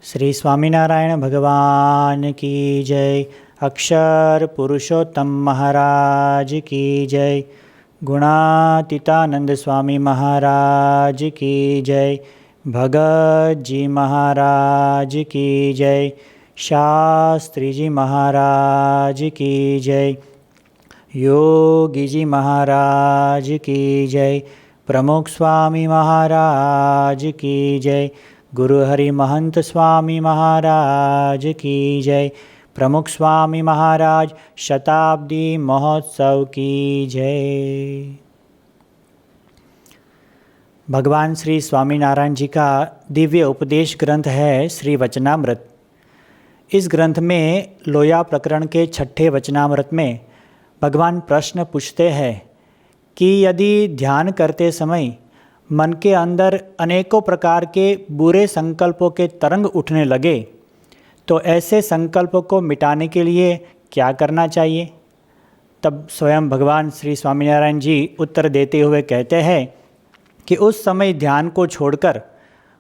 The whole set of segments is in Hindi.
श्री स्वामीनारायण भगवान की जय। अक्षर पुरुषोत्तम महाराज की जय। गुणातीतानंद स्वामी महाराज की जय। भगत जी महाराज की जय। शास्त्री जी महाराज की जय। योगी जी महाराज की जय। प्रमुख स्वामी महाराज की जय। गुरु हरि महंत स्वामी महाराज की जय। प्रमुख स्वामी महाराज शताब्दी महोत्सव की जय। भगवान श्री स्वामीनारायण जी का दिव्य उपदेश ग्रंथ है श्री वचनामृत। इस ग्रंथ में लोया प्रकरण के 6ठे वचनामृत में भगवान प्रश्न पूछते हैं कि यदि ध्यान करते समय मन के अंदर अनेकों प्रकार के बुरे संकल्पों के तरंग उठने लगे तो ऐसे संकल्पों को मिटाने के लिए क्या करना चाहिए। तब स्वयं भगवान श्री स्वामीनारायण जी उत्तर देते हुए कहते हैं कि उस समय ध्यान को छोड़कर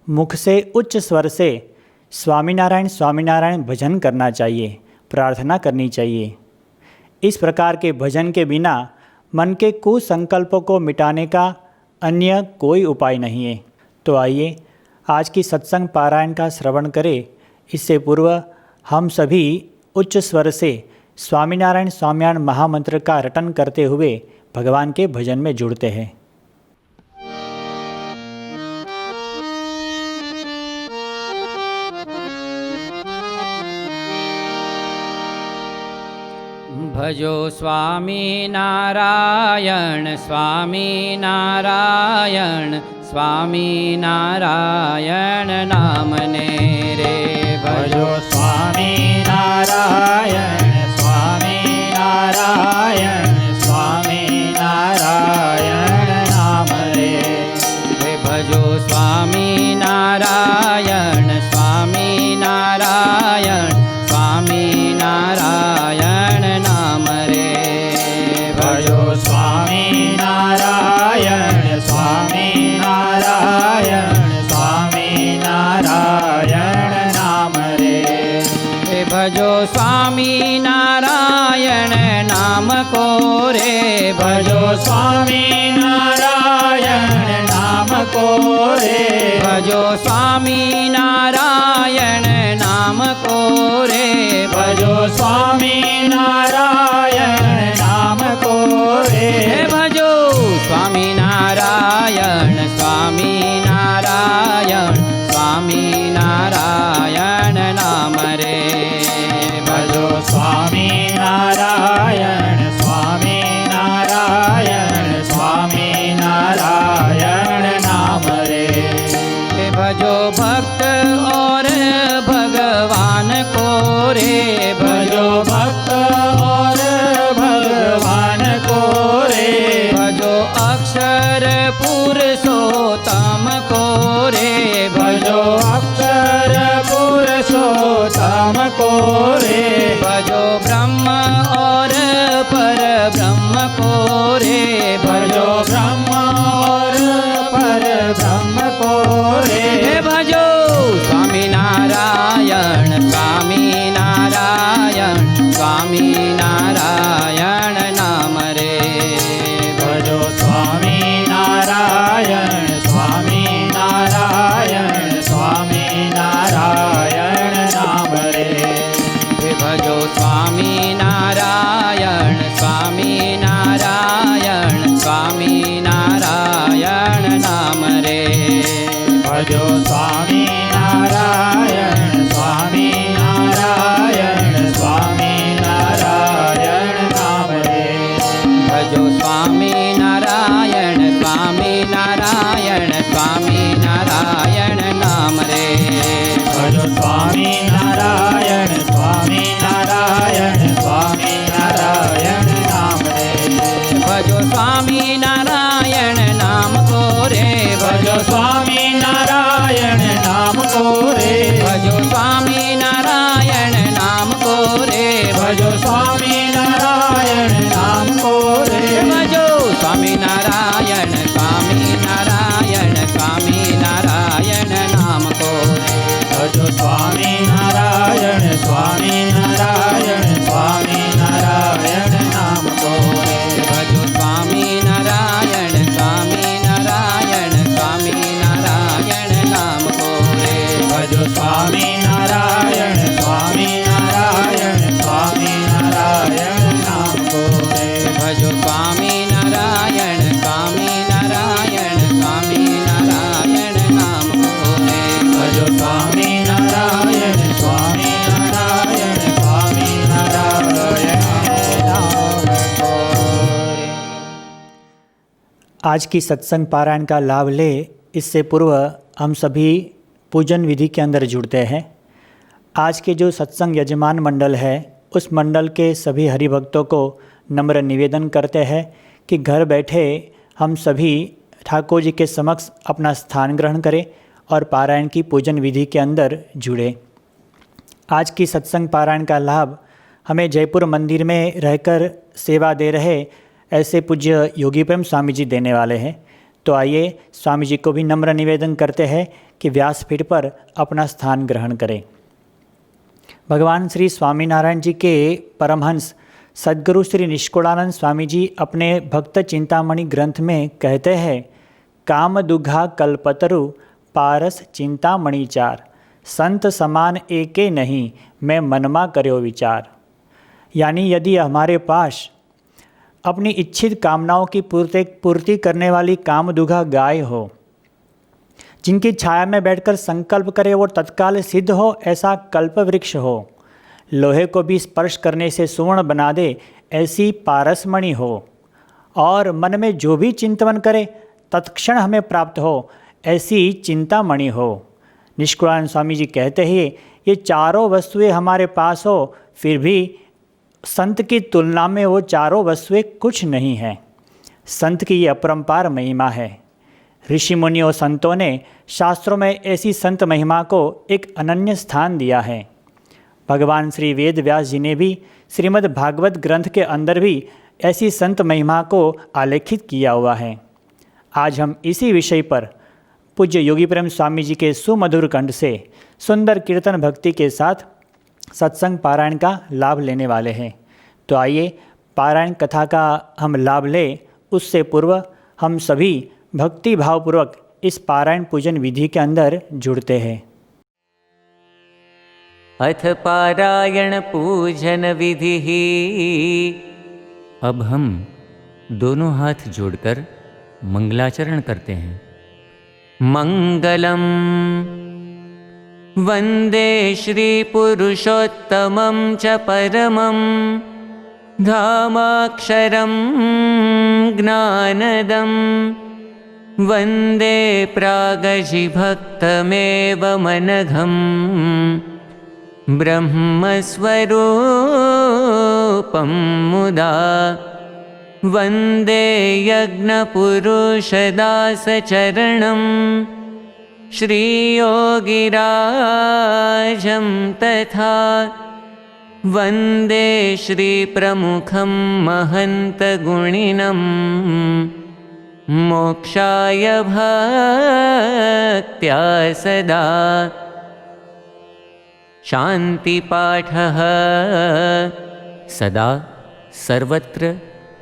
मुख से उच्च स्वर से स्वामीनारायण स्वामीनारायण भजन करना चाहिए, प्रार्थना करनी चाहिए। इस प्रकार के भजन के बिना मन के कुसंकल्पों को मिटाने का अन्य कोई उपाय नहीं है। तो आइए आज की सत्संग पारायण का श्रवण करें। इससे पूर्व हम सभी उच्च स्वर से स्वामीनारायण स्वामीनारायण महामंत्र का रटन करते हुए भगवान के भजन में जुड़ते हैं। भजो स्वामी नारायण स्वामी नारायण स्वामी नारायण नामने रे। भजो स्वामी नारायण स्वामी नारायण स्वामी नारायण नाम रे। भजो स्वामी नारायण स्वामी नारायण स्वामी नारायण नाम रे। भजो स्वामी नारायण स्वामी नारायण स्वामी नारायण नाम रे। भजो स्वामी नारायण नाम को रे। भजो स्वामी नारायण नाम को रे। भजो स्वामी नारायण नाम को रे। भजो स्वामी नारायण नाम को रे। भजो स्वामी नारायण स्वामी नारायण स्वामी नारायण नाम रे। भजो स्वामी नारायण स्वामी नारायण स्वामी नारायण नाम रे। भजो भक्त और भगवान को रे। भजो भक्त और भगवान को रे। भजो अक्षर पुरुषोत्तम को रे। भजो अक्षर पुरुषोत्तम को रे। भजो ब्रह्म और पर ब्रह्म को रे। भजो ब्रह्म और पर ब्रह्म को रे। भजो स्वामी नारायण स्वामी नारायण स्वामी नारायण नाम रे। भजो स्वामी नारायण स्वामी नारायण स्वामी नारायण नाम रे। भजो स्वामी नारायण स्वामी नारायण स्वामी नारायण नाम रे। भजो स्वामी नारायण स्वामी नारायण स्वामी नारायण नाम रे। भजो स्वामी नारायण स्वामी नारायण स्वामी नारायण नाम रे। भजो स्वामी नारायण स्वामी नारायण स्वामी नारायण नाम रे। भजो स्वामी नारायण नाम को रे। भजो स्वामी नारायण नाम को रे। भजो स्वामी नारायण नाम को रे। भजो स्वामी नारायण नाम को रे। भजो स्वामी नारायण स्वामी नारायण स्वामी नारायण नाम को रे। भजो स्वामी भजो स्वामी नारायण स्वामी नारायण स्वामी नारायण नाम को रे। भजो स्वामी नारायण स्वामी नारायण स्वामी नारायण नाम को रे। भजो स्वामी नारायण स्वामी नारायण स्वामी नारायण नाम को रे। आज की सत्संग पारायण का लाभ ले, इससे पूर्व हम सभी पूजन विधि के अंदर जुड़ते हैं। आज के जो सत्संग यजमान मंडल है, उस मंडल के सभी हरिभक्तों को नम्र निवेदन करते हैं कि घर बैठे हम सभी ठाकुर जी के समक्ष अपना स्थान ग्रहण करें और पारायण की पूजन विधि के अंदर जुड़े। आज की सत्संग पारायण का लाभ हमें जयपुर मंदिर में रहकर सेवा दे रहे ऐसे पूज्य योगी प्रेम स्वामी जी देने वाले हैं। तो आइए स्वामी जी को भी नम्र निवेदन करते हैं कि व्यासपीठ पर अपना स्थान ग्रहण करें। भगवान श्री स्वामीनारायण जी के परमहंस सद्गुरु श्री निष्कुलानंद स्वामी जी अपने भक्त चिंतामणि ग्रंथ में कहते हैं, काम दुघा कल्पतरु पारस चिंतामणि चार, संत समान एके नहीं मैं मनमा कर्यो विचार। यानी यदि हमारे पास अपनी इच्छित कामनाओं की पूर्ति करने वाली कामदुघा गाय हो, जिनकी छाया में बैठकर संकल्प करे वो तत्काल सिद्ध हो, ऐसा कल्प वृक्ष हो, लोहे को भी स्पर्श करने से सुवर्ण बना दे ऐसी पारसमणि हो, और मन में जो भी चिंतन करे तत्क्षण हमें प्राप्त हो ऐसी चिंतामणि हो। निष्कुलानंद स्वामी जी कहते हैं, ये चारों वस्तुएं हमारे पास हो, फिर भी संत की तुलना में वो चारों वस्तुएं कुछ नहीं है। संत की ये अपरंपार महिमा है। ऋषि मुनि और संतों ने शास्त्रों में ऐसी संत महिमा को एक अनन्य स्थान दिया है। भगवान श्री वेद व्यास जी ने भी श्रीमद् भागवत ग्रंथ के अंदर भी ऐसी संत महिमा को आलेखित किया हुआ है। आज हम इसी विषय पर पूज्य योगी प्रेम स्वामी जी के सुमधुर कंठ से सुंदर कीर्तन भक्ति के साथ सत्संग पारायण का लाभ लेने वाले हैं। तो आइए पारायण कथा का हम लाभ लें। उससे पूर्व हम सभी भक्ति भावपूर्वक इस पारायण पूजन विधि के अंदर जुड़ते हैं। अथ पारायण पूजन विधि। अब हम दोनों हाथ जोड़कर मंगलाचरण करते हैं। मंगलम वंदे श्री पुरुषोत्तमं च परमं धामाक्षरं ज्ञानदं वंदे प्रागजिभक्तमेव मनघं ब्रह्मस्वरूपं मुदा वंदे यज्ञपुरुषदासचरणं श्रीयोगिराजं तथा वंदे श्रीप्रमुखं महन्तगुणिनं मोक्षाय भक्त्या सदा। शांतिपाठः। सदा सर्वत्र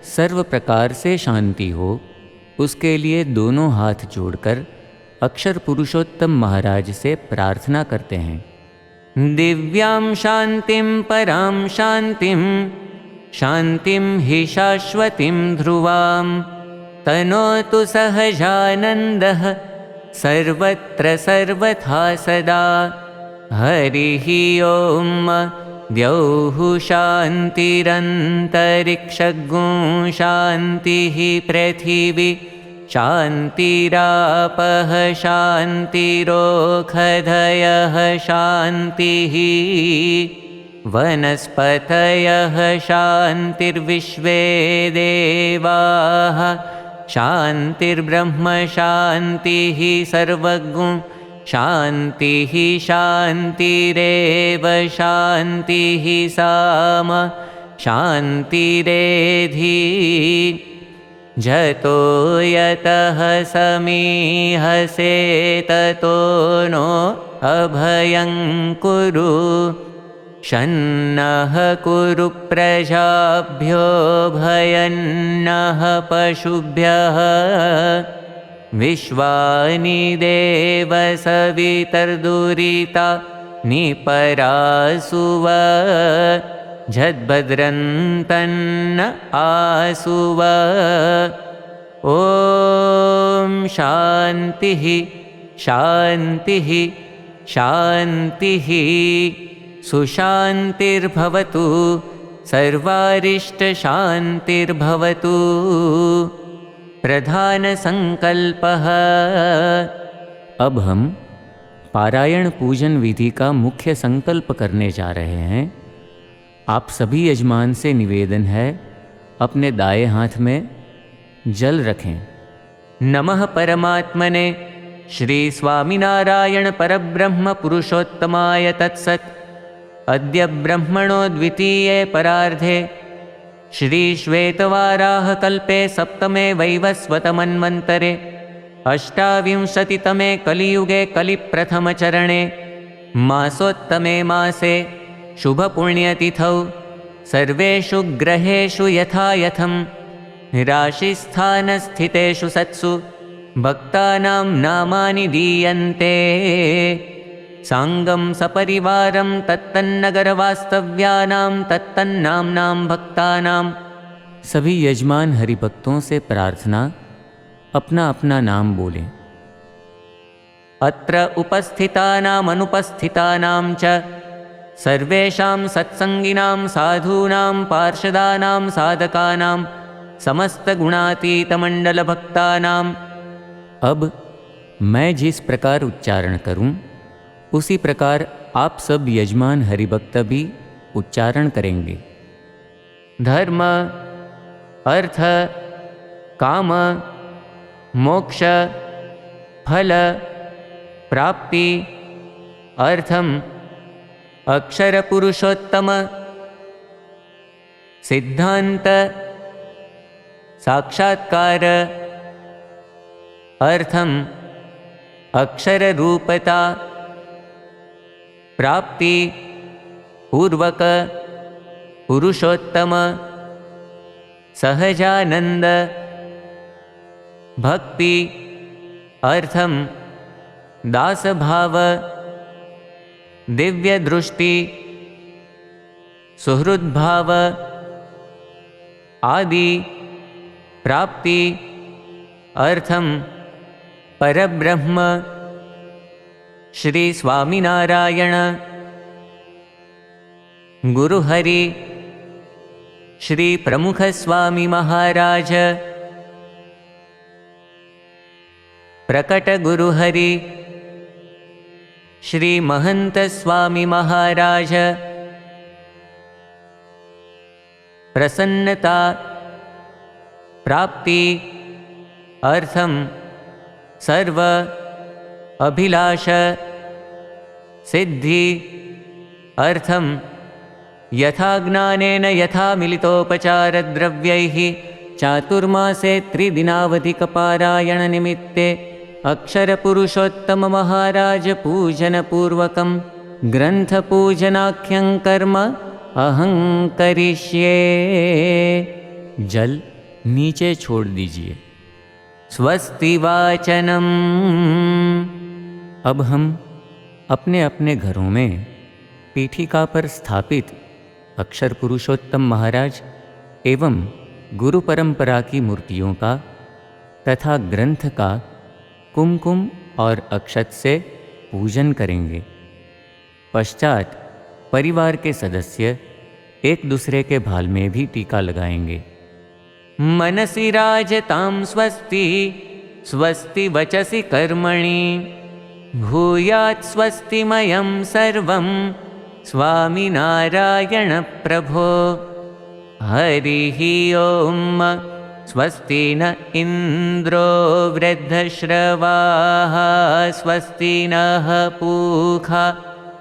सर्व प्रकार से शांति हो, उसके लिए दोनों हाथ जोड़कर अक्षर पुरुषोत्तम महाराज से प्रार्थना करते हैं। दिव्यां शांतिं परां शांतिं शांतिं हि शाश्वतीं ध्रुवां तनोतु सहजानन्दः सर्वत्र सर्वथा सदा। हरिः ओं। द्यौः शान्तिरन्तरिक्षगुं शान्तिः पृथिवी शान्तिरापः शान्तिरोषधयः शान्तिः वनस्पतयः शान्तिर्विश्वे देवाः शान्तिर्ब्रह्म शान्तिः सर्वगुं शान्तिः शान्तिरेव शान्तिः साम शान्तिरेधि। जतो यतः समीहसे ततो नो अभयं कुरु शन्नः कुरु प्रजाभ्यो भयन्नः पशुभ्यः विश्वानि देव सवितर्दुरिता निपरासुव झद्भद्रन्तन्न आसुव। ॐ शान्तिः शान्तिः शान्तिः सुशान्तिर्भवतु सर्वारिष्टशान्तिर्भवतु। प्रधानसंकल्पः। अब हम पारायण पूजन विधि का मुख्य संकल्प करने जा रहे हैं। आप सभी यजमान से निवेदन है, अपने दाएं हाथ में जल रखें। नमः परमात्मने श्री स्वामिनारायण परब्रह्म पुरुषोत्तमाय तत्सत्। अद्य ब्रह्मणो द्वितीये परार्धे श्री श्वेतवाराह कल्पे सप्तमे वैवस्वतमन्वन्तरे अष्टाविंशतितमे कलियुगे कलिप्रथमचरणे मासोत्तमे मासे शुभपुण्यतिथौ सर्वेषु ग्रहेषु यथा यथं राशिस्थानस्थितेषु सत्सु भक्तानां नामानि दीयन्ते। सांगं सपरिवारं तत्तन्नगरवास्तव्यानां तत्तन्नाम्नां भक्तानां। सभी यजमान हरिभक्तों से प्रार्थना, अपना अपना नाम बोलें। अत्र उपस्थितानाम् अनुपस्थितानां च सर्वेषां सत्संगिनां साधूनां पार्षदानां साधकानां समस्तगुणातीतमण्डलभक्तानां। अब मैं जिस प्रकार उच्चारण करूं, उसी प्रकार आप सब यजमान हरिभक्त भी उच्चारण करेंगे। धर्म अर्थ काम मोक्ष फल प्राप्ति अर्थम अक्षर पुरुषोत्तम सिद्धांत साक्षात्कार अर्थम अक्षर रूपता प्राप्ति पूर्वक पुरुषोत्तम सहजानंद भक्ति अर्थम दास भाव दिव्य दृष्टि सुहृद भाव आदि प्राप्ति अर्थम परब्रह्म श्री स्वामिनारायण गुरुहरि श्री प्रमुख स्वामी महाराज प्रकट गुरुहरि श्री महंत स्वामी महाराज प्रसन्नता प्राप्ति अर्थम सर्व अभिलाष सिद्धि अर्थम यथा ज्ञानेन यथा मिलितोपचार द्रव्यैः चातुर्मासे त्रिदिनावधिकपारायण निमित्ते अक्षर पुरुषोत्तम महाराज पूजन पूर्वकं ग्रंथ पूजनाख्यं कर्म अहं करिष्ये। जल नीचे छोड़ दीजिए। स्वस्ति वाचनम। अब हम अपने अपने घरों में पीठिका पर स्थापित अक्षर पुरुषोत्तम महाराज एवं गुरु परंपरा की मूर्तियों का तथा ग्रंथ का कुमकुम और अक्षत से पूजन करेंगे। पश्चात परिवार के सदस्य एक दूसरे के भाल में भी टीका लगाएंगे। मनसि राजतां स्वस्ति स्वस्ति वचसि कर्मणि भूयात् स्वस्तिमयं सर्वं स्वामिनारायण प्रभो। हरिः ओम। स्वस्ति न इंद्रो वृद्धश्रवाः स्वस्ति नः पूषा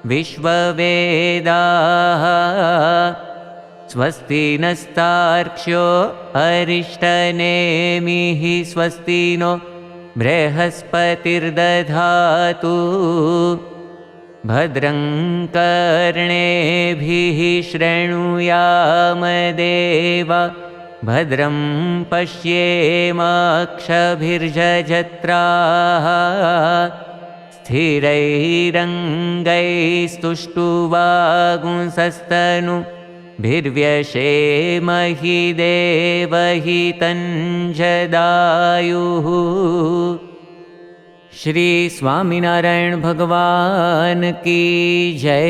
विश्ववेदाः स्वस्ति नस्तार्क्ष्यो अरिष्टनेमिः स्वस्ति नो बृहस्पतिर्दधातु भद्रं कर्णेभिः शृणुयाम देवा भद्रं पश्येमक्षभिर्यजत्राः स्थिरैरङ्गैस्तुष्टुवागुंसस्तनुभिर्व्यशेमहि देवहितञ्जदायुः। श्री स्वामीनारायण भगवान की जय।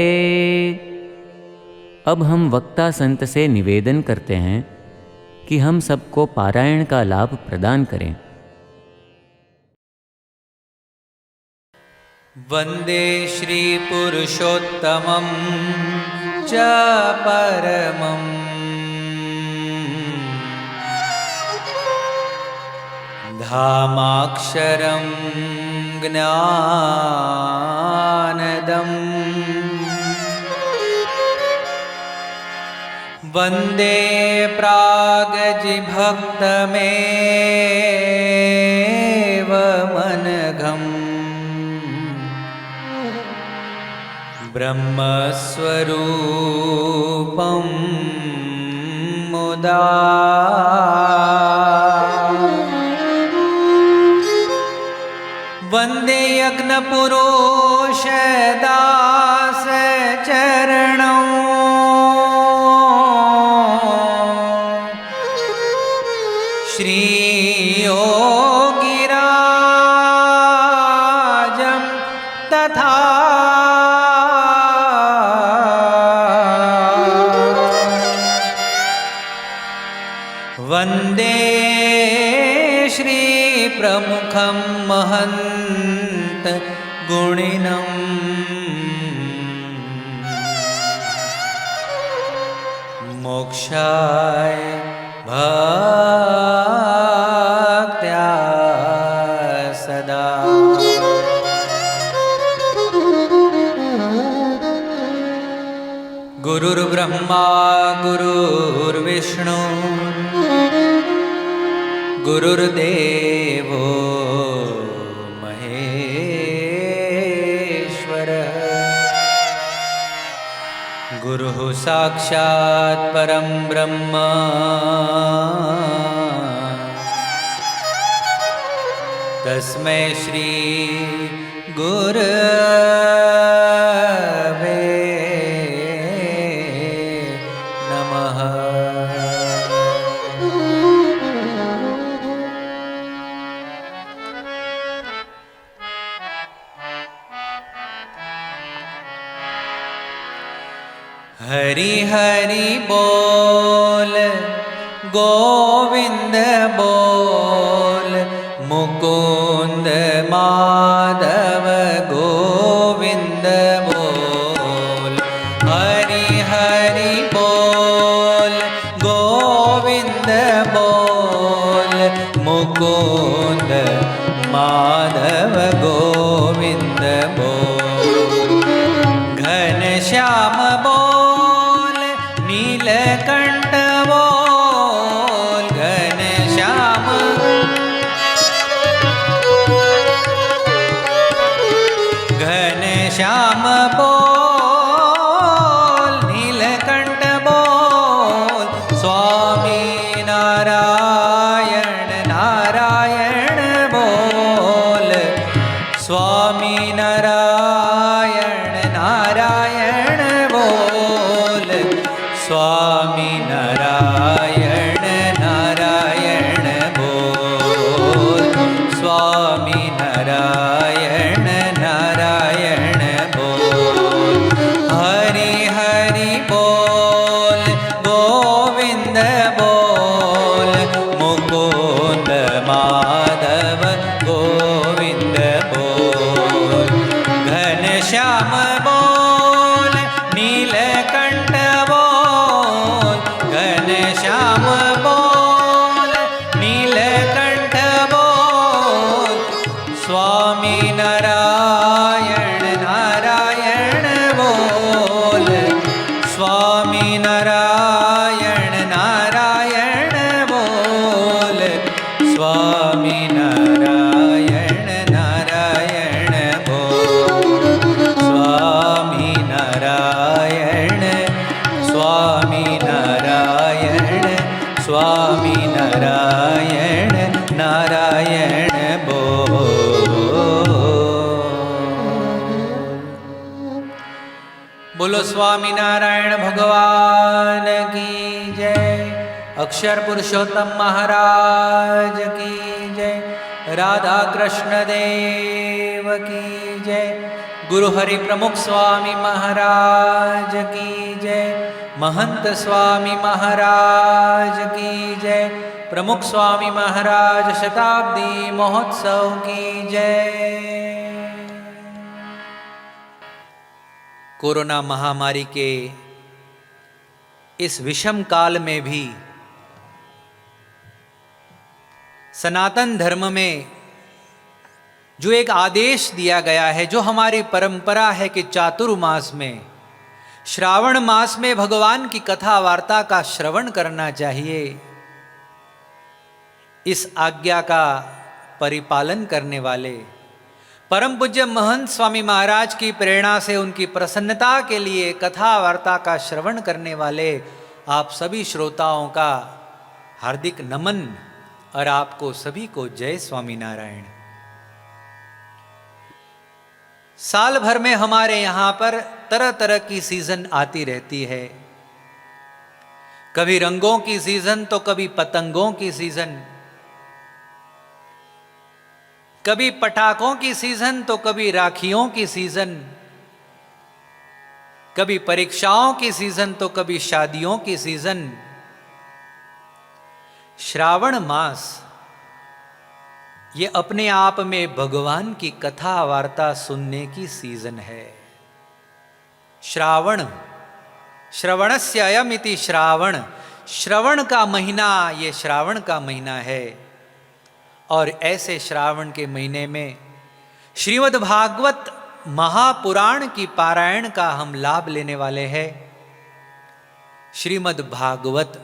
अब हम वक्ता संत से निवेदन करते हैं कि हम सबको पारायण का लाभ प्रदान करें। वंदे श्री पुरुषोत्तमं च परमं धामाक्षरं ज्ञानदम् वंदे प्रागजिभक्तमेव मनघम् ब्रह्मस्वरूपं मुदा वंदे यज्ञपुरुषदास चरणौ श्रीयोगिराजं तथा वंदे श्री प्रमुखं महंत गुणिनं मोक्षाय भक्त्या सदा गुरुर्ब्रह्मा गुरुर्विष्णु गुरुर्देवो महेश्वर गुरुः साक्षात् परं ब्रह्म तस्मै श्री गुरवे नमः। हरि हरि बोल गोविंद बोल मुकुंद माधव गोविंद बोल। हरि हरि बोल गोविंद बोल मुकुंद माधव गोविंद बोल। घनश्याम बोल नीलकंठ बोल घनश्याम घनश्याम बोल नीलकंठ बोल। स्वामी नारायण नारायण बोल स्वामी नारायण नारायण बोल स्वामी नारायण नारायण बोल स्वामी नारायण नारायण बोल। हरि हरि बोल गोविंद बोल मुकुंद माधव गोविंद बोल। घनश्याम बोल नीलकंठ बोल घनश्याम बोल नीलकंठ बोल। स्वामी नारायण नारायण बोल स्वामी नारायण नारायण बोल स्वामी नारायण नारायण बोल स्वामी नारायण स्वामी नारायण स्वामी स्वामी नारायण नारायण बोलो स्वामी नारायण भगवान की जय। अक्षर पुरुषोत्तम महाराज की जय। राधा कृष्ण देव की जय। गुरु हरि प्रमुख स्वामी महाराज की जय। महंत स्वामी महाराज की जय। प्रमुख स्वामी महाराज शताब्दी महोत्सव की जय। कोरोना महामारी के इस विषम काल में भी सनातन धर्म में जो एक आदेश दिया गया है, जो हमारी परंपरा है कि चातुर्मास में, श्रावण मास में भगवान की कथा वार्ता का श्रवण करना चाहिए, इस आज्ञा का परिपालन करने वाले परम पूज्य महंत स्वामी महाराज की प्रेरणा से, उनकी प्रसन्नता के लिए कथा वार्ता का श्रवण करने वाले आप सभी श्रोताओं का हार्दिक नमन और आपको सभी को जय स्वामी नारायण। साल भर में हमारे यहाँ पर तरह तरह की सीजन आती रहती है। कभी रंगों की सीजन तो कभी पतंगों की सीजन, कभी पटाखों की सीजन तो कभी राखियों की सीजन, कभी परीक्षाओं की सीजन तो कभी शादियों की सीजन। श्रावण मास ये अपने आप में भगवान की कथा वार्ता सुनने की सीजन है। श्रावण, श्रवणस्य अयमिति श्रावण, श्रवण का महीना ये श्रावण का महीना है। और ऐसे श्रावण के महीने में श्रीमद् भागवत महापुराण की पारायण का हम लाभ लेने वाले हैं। श्रीमद् भागवत,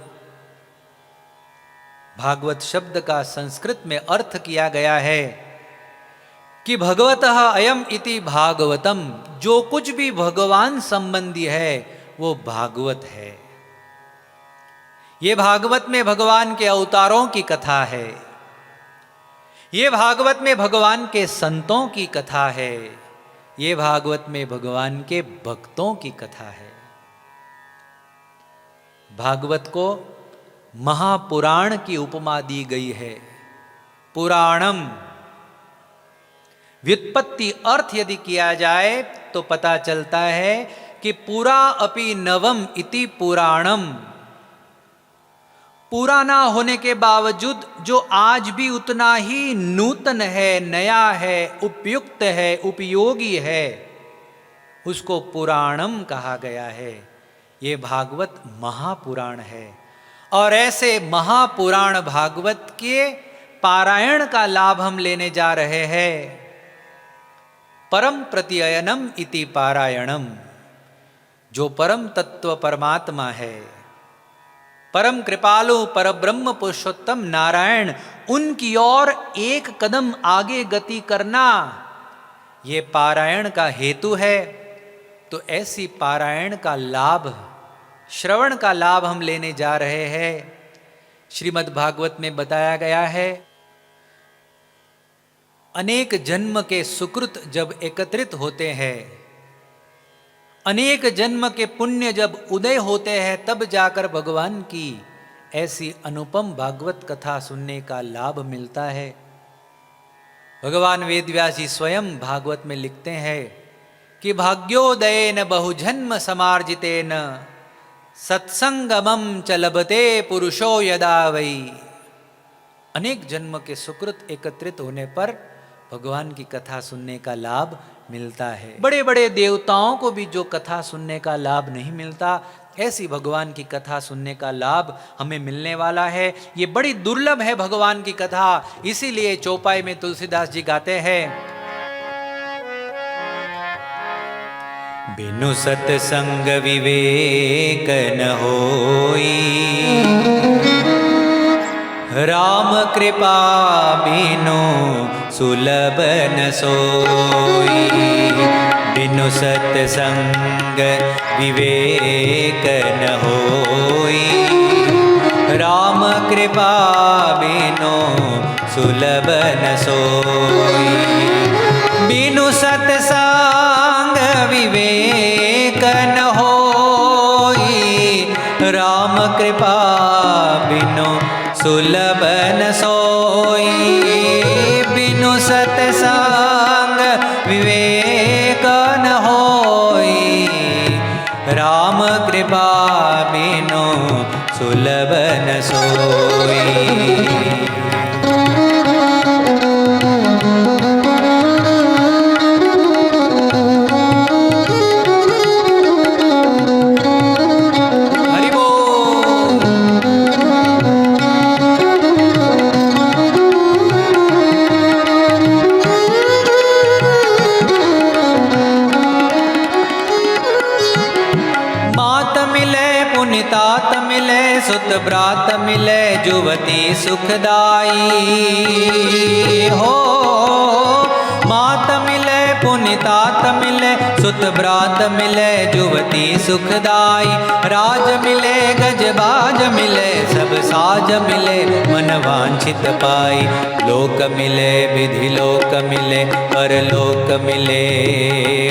भागवत शब्द का संस्कृत में अर्थ किया गया है कि भगवतः अयम इति भागवतम, जो कुछ भी भगवान संबंधी है वो भागवत है। ये भागवत में भगवान के अवतारों की कथा है, ये भागवत में भगवान के संतों की कथा है, ये भागवत में भगवान के भक्तों की कथा है। भागवत को महापुराण की उपमा दी गई है। पुराणम, व्युत्पत्ति अर्थ यदि किया जाए तो पता चलता है कि पुरा अपि नवम इति पुराणम, पुराना होने के बावजूद जो आज भी उतना ही नूतन है, नया है, उपयुक्त है, उपयोगी है, उसको पुराणम कहा गया है। ये भागवत महापुराण है। और ऐसे महापुराण भागवत के पारायण का लाभ हम लेने जा रहे हैं। परम प्रत्ययनम इति पारायणम, जो परम तत्व परमात्मा है, परम कृपालु परब्रह्म पुरुषोत्तम नारायण, उनकी ओर एक कदम आगे गति करना ये पारायण का हेतु है। तो ऐसी पारायण का लाभ, श्रवण का लाभ हम लेने जा रहे हैं। श्रीमद् भागवत में बताया गया है, अनेक जन्म के सुकृत जब एकत्रित होते हैं, अनेक जन्म के पुण्य जब उदय होते हैं, तब जाकर भगवान की ऐसी अनुपम भागवत कथा सुनने का लाभ मिलता है। भगवान वेदव्यास जी स्वयं भागवत में लिखते हैं कि भाग्योदयेन बहुजन्म समार्जितेन सत्संगमम च लभते पुरुषो यदा वै। अनेक जन्म के सुकृत एकत्रित होने पर भगवान की कथा सुनने का लाभ मिलता है। बड़े बड़े देवताओं को भी जो कथा सुनने का लाभ नहीं मिलता, ऐसी भगवान की कथा सुनने का लाभ हमें मिलने वाला है। ये बड़ी दुर्लभ है भगवान की कथा। इसीलिए चौपाई में तुलसीदास जी गाते हैं, बिनु सत्संग विवेक न होई, राम कृपा बिनु सुलभ न सोई। बिनु सत्संग विवेक न होई, राम कृपा बिनु सुलभ न सोई। बिनु सतसंग विवेक न होई। राम कृपा बिनु सुलभ न सोई। बिनु सतसंग विवेक न होई। राम कृपा बिनु सुलभ न सोई। तात मिले सुत ब्रात मिले जुवती सुखदाई हो। मात मिले पुनितात मिले सुत ब्रात मिले जुवती सुखदाई। राज मिले गजबाज मिले सब साज मिले मन वांछित पाई। लोक मिले विधि लोक मिले परलोक मिले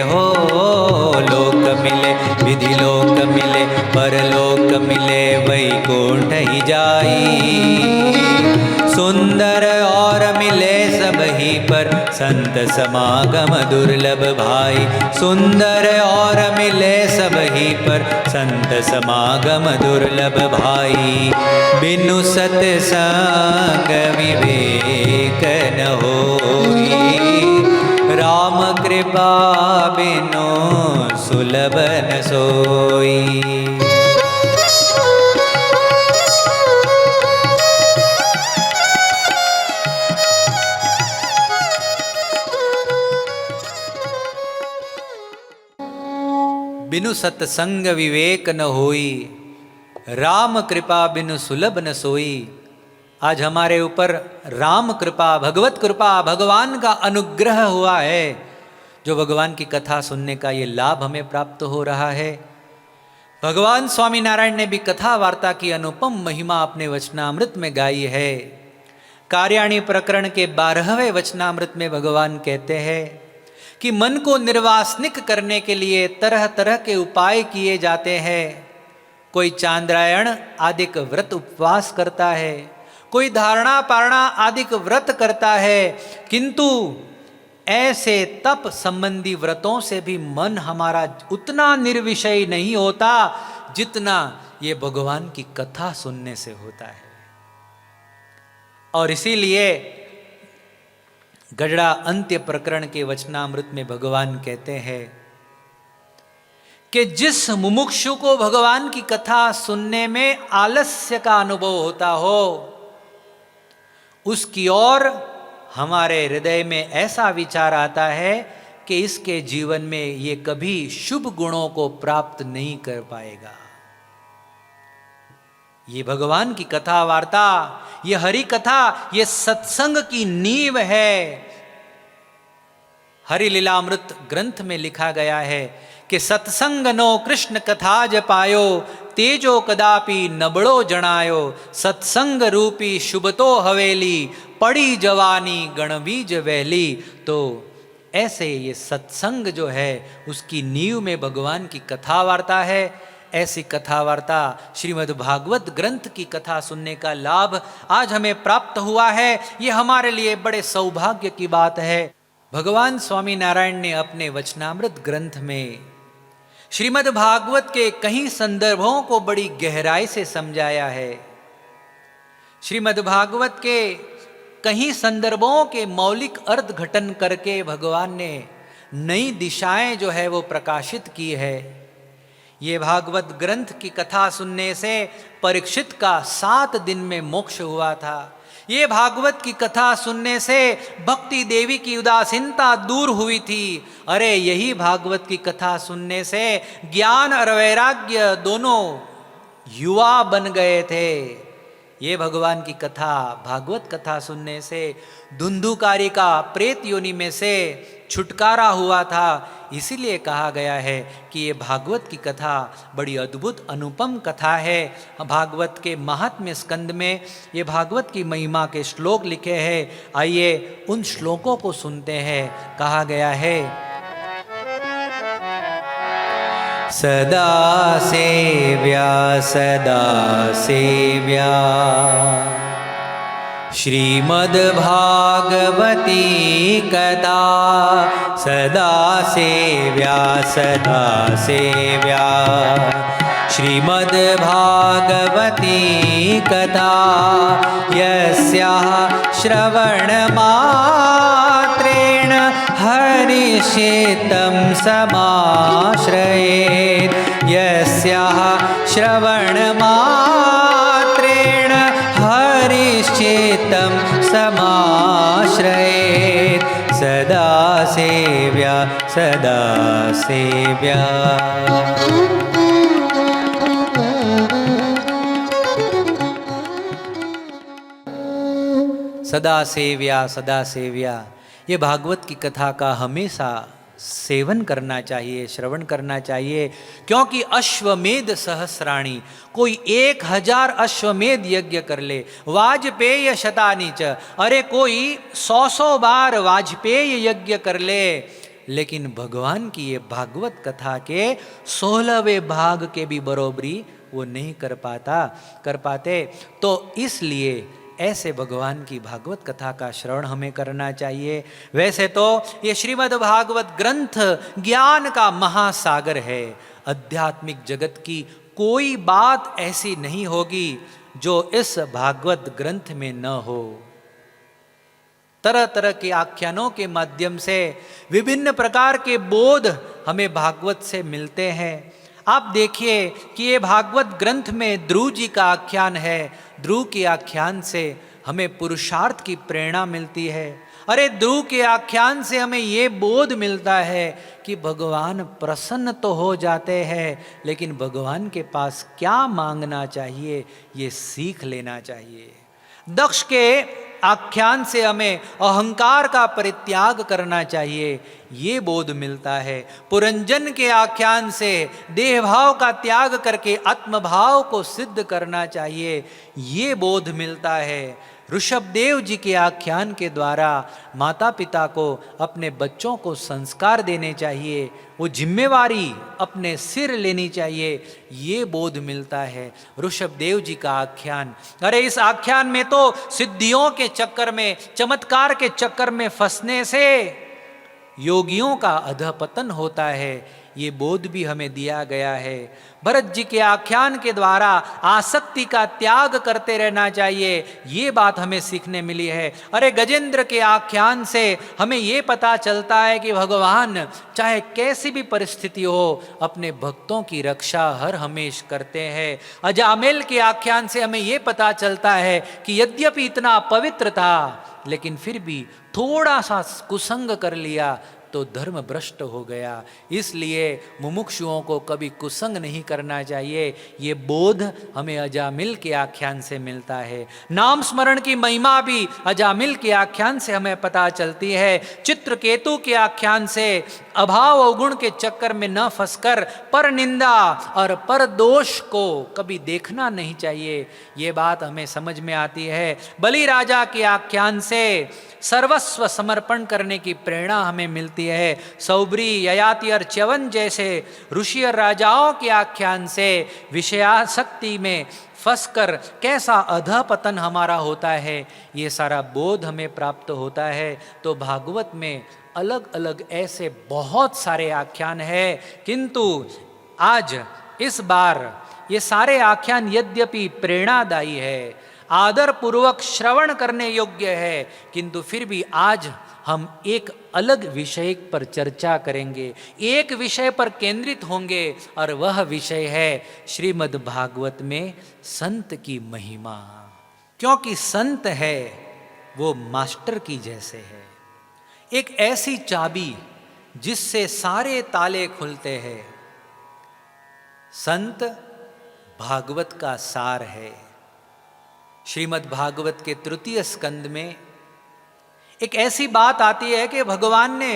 हो। लोक मिले विधि लोक मिले परलोक मिले वैकुंठ ही जाई। सुंदर और मिले सब ही पर संत समागम दुर्लभ भाई। सुंदर और मिले सब ही पर संत समागम दुर्लभ भाई। बिनु सतसंग विवेक न होई। राम कृपा बिनु सुलभ न सोई। बिनु सतसंग विवेक न होई। राम कृपा बिनु सुलभ न सोई। आज हमारे ऊपर राम कृपा भगवत कृपा भगवान का अनुग्रह हुआ है, जो भगवान की कथा सुनने का ये लाभ हमें प्राप्त हो रहा है। भगवान स्वामी नारायण ने भी कथा वार्ता की अनुपम महिमा अपने वचनामृत में गाई है। कार्याणी प्रकरण के 12वें वचनामृत में भगवान कहते हैं कि मन को निर्वासनिक करने के लिए तरह तरह के उपाय किए जाते हैं। कोई चांद्रायण आदिक व्रत उपवास करता है, कोई धारणा पारणा आदिक व्रत करता है, किंतु ऐसे तप संबंधी व्रतों से भी मन हमारा उतना निर्विषय नहीं होता जितना ये भगवान की कथा सुनने से होता है। और इसीलिए गजड़ा अंत्य प्रकरण के वचनामृत में भगवान कहते हैं कि जिस मुमुक्षु को भगवान की कथा सुनने में आलस्य का अनुभव होता हो, उसकी ओर हमारे हृदय में ऐसा विचार आता है कि इसके जीवन में ये कभी शुभ गुणों को प्राप्त नहीं कर पाएगा। ये भगवान की कथा वार्ता, ये हरि कथा, ये सत्संग की नींव है। हरि लीलामृत ग्रंथ में लिखा गया है कि सत्संग नो कृष्ण कथा जपायो, तेजो कदापि नबड़ो जणायो। सत्संग रूपी शुभतो हवेली, पड़ी जवानी गणबीज वैली। तो ऐसे ये सत्संग जो है उसकी नींव में भगवान की कथा वार्ता है। ऐसी कथा वार्ता श्रीमद् भागवत ग्रंथ की कथा सुनने का लाभ आज हमें प्राप्त हुआ है। ये हमारे लिए बड़े सौभाग्य की बात है। भगवान स्वामी नारायण ने अपने वचनामृत ग्रंथ में श्रीमद् भागवत के कई संदर्भों को बड़ी गहराई से समझाया है। श्रीमद् भागवत के कई संदर्भों के मौलिक अर्थ घटन करके भगवान ने नई दिशाएं जो है वो प्रकाशित की है। ये भागवत ग्रंथ की कथा सुनने से परीक्षित का 7 दिन में मोक्ष हुआ था। ये भागवत की कथा सुनने से भक्ति देवी की उदासीनता दूर हुई थी। अरे यही भागवत की कथा सुनने से ज्ञान और वैराग्य दोनों युवा बन गए थे। ये भगवान की कथा भागवत कथा सुनने से धुंधुकारी का प्रेत योनि में से छुटकारा हुआ था। इसीलिए कहा गया है कि ये भागवत की कथा बड़ी अद्भुत अनुपम कथा है। भागवत के महात्म्य स्कंद में ये भागवत की महिमा के श्लोक लिखे हैं। आइए उन श्लोकों को सुनते हैं। कहा गया है, सदा सेव्या सदा सेव्या श्रीमद्भागवती कथा, सदा सेव्या सदा सेव्या श्रीमद्भागवती कथा, यस्याः श्रवणमात्रेण हरिषेतं समाश्रयेत्, यस्याः श्रवणमात्रेण हरिषेतं समाश्रयेत्, सदा सेव्या सदा सेव्या। सदा सेव्या सदा सेव्या, ये भागवत की कथा का हमेशा सेवन करना चाहिए, श्रवण करना चाहिए, क्योंकि अश्वमेध सहस्राणी, कोई 1000 अश्वमेध यज्ञ कर ले, वाजपेय शतानि च, अरे कोई 100 बार वाजपेय यज्ञ कर ले, लेकिन भगवान की ये भागवत कथा के 16वें भाग के भी बरोबरी वो नहीं कर पाते। तो इसलिए ऐसे भगवान की भागवत कथा का श्रवण हमें करना चाहिए। वैसे तो ये श्रीमद् भागवत ग्रंथ ज्ञान का महासागर है। आध्यात्मिक जगत की कोई बात ऐसी नहीं होगी जो इस भागवत ग्रंथ में न हो। तरह तरह के आख्यानों के माध्यम से विभिन्न प्रकार के बोध हमें भागवत से मिलते हैं। आप देखिए कि ये भागवत ग्रंथ में ध्रुव जी का आख्यान है। ध्रुव के आख्यान से हमें पुरुषार्थ की प्रेरणा मिलती है। अरे ध्रुव के आख्यान से हमें ये बोध मिलता है कि भगवान प्रसन्न तो हो जाते हैं, लेकिन भगवान के पास क्या मांगना चाहिए ये सीख लेना चाहिए। दक्ष के आख्यान से हमें अहंकार का परित्याग करना चाहिए, ये बोध मिलता है। पुरंजन के आख्यान से देह भाव का त्याग करके आत्मभाव को सिद्ध करना चाहिए, ये बोध मिलता है। ऋषभदेव जी के आख्यान के द्वारा माता पिता को अपने बच्चों को संस्कार देने चाहिए, वो जिम्मेवारी अपने सिर लेनी चाहिए, ये बोध मिलता है। ऋषभदेव जी का आख्यान, अरे इस आख्यान में तो सिद्धियों के चक्कर में, चमत्कार के चक्कर में फंसने से योगियों का अधपतन होता है, ये बोध भी हमें दिया गया है। भरत जी के आख्यान के द्वारा आसक्ति का त्याग करते रहना चाहिए, ये बात हमें सीखने मिली है। अरे गजेंद्र के आख्यान से हमें ये पता चलता है कि भगवान चाहे कैसी भी परिस्थिति हो अपने भक्तों की रक्षा हर हमेश करते हैं। अजामिल के आख्यान से हमें ये पता चलता है कि यद्यपि इतना पवित्र था लेकिन फिर भी थोड़ा सा कुसंग कर लिया तो धर्म भ्रष्ट हो गया। इसलिए मुमुक्षुओं को कभी कुसंग नहीं करना चाहिए, ये बोध हमें अजामिल के आख्यान से मिलता है। नाम स्मरण की महिमा भी अजामिल के आख्यान से हमें पता चलती है। चित्रकेतु के आख्यान से अभाव अवगुण के चक्कर में न फंसकर पर निंदा और पर दोष को कभी देखना नहीं चाहिए, ये बात हमें समझ में आती है। बलि राजा के आख्यान से सर्वस्व समर्पण करने की प्रेरणा हमें मिलती है। सौबरी, ययाति और च्यवन जैसे ऋषि और राजाओं के आख्यान से विषयासक्ति में फंसकर कैसा अधपतन हमारा होता है, ये सारा बोध हमें प्राप्त होता है। तो भागवत में अलग अलग ऐसे बहुत सारे आख्यान हैं, किंतु आज इस बार ये सारे आख्यान यद्यपि प्रेरणादायी है, आदर पूर्वक श्रवण करने योग्य है, किंतु फिर भी आज हम एक अलग विषय पर चर्चा करेंगे, एक विषय पर केंद्रित होंगे, और वह विषय है श्रीमद् भागवत में संत की महिमा। क्योंकि संत है वो मास्टर की जैसे है, एक ऐसी चाबी जिससे सारे ताले खुलते हैं। संत भागवत का सार है। श्रीमद् भागवत के तृतीय स्कंद में एक ऐसी बात आती है कि भगवान ने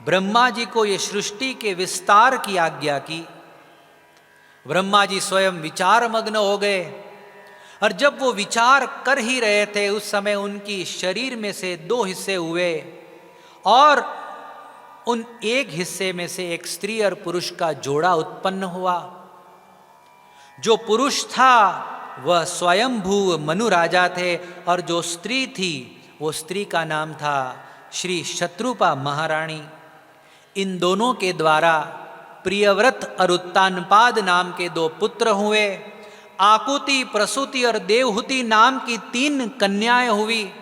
ब्रह्मा जी को ये सृष्टि के विस्तार की आज्ञा की। ब्रह्मा जी स्वयं विचार मग्न हो गए, और जब वो विचार कर ही रहे थे उस समय उनकी शरीर में से 2 हिस्से हुए, और उन एक हिस्से में से एक स्त्री और पुरुष का जोड़ा उत्पन्न हुआ। जो पुरुष था वह स्वयंभू मनु राजा थे, और जो स्त्री थी वो स्त्री का नाम था श्री शत्रुपा महारानी। इन दोनों के द्वारा प्रियव्रत और उत्तानपाद नाम के 2 पुत्र हुए। आकुति, प्रसूति और देवहूति नाम की 3 कन्याएं हुई,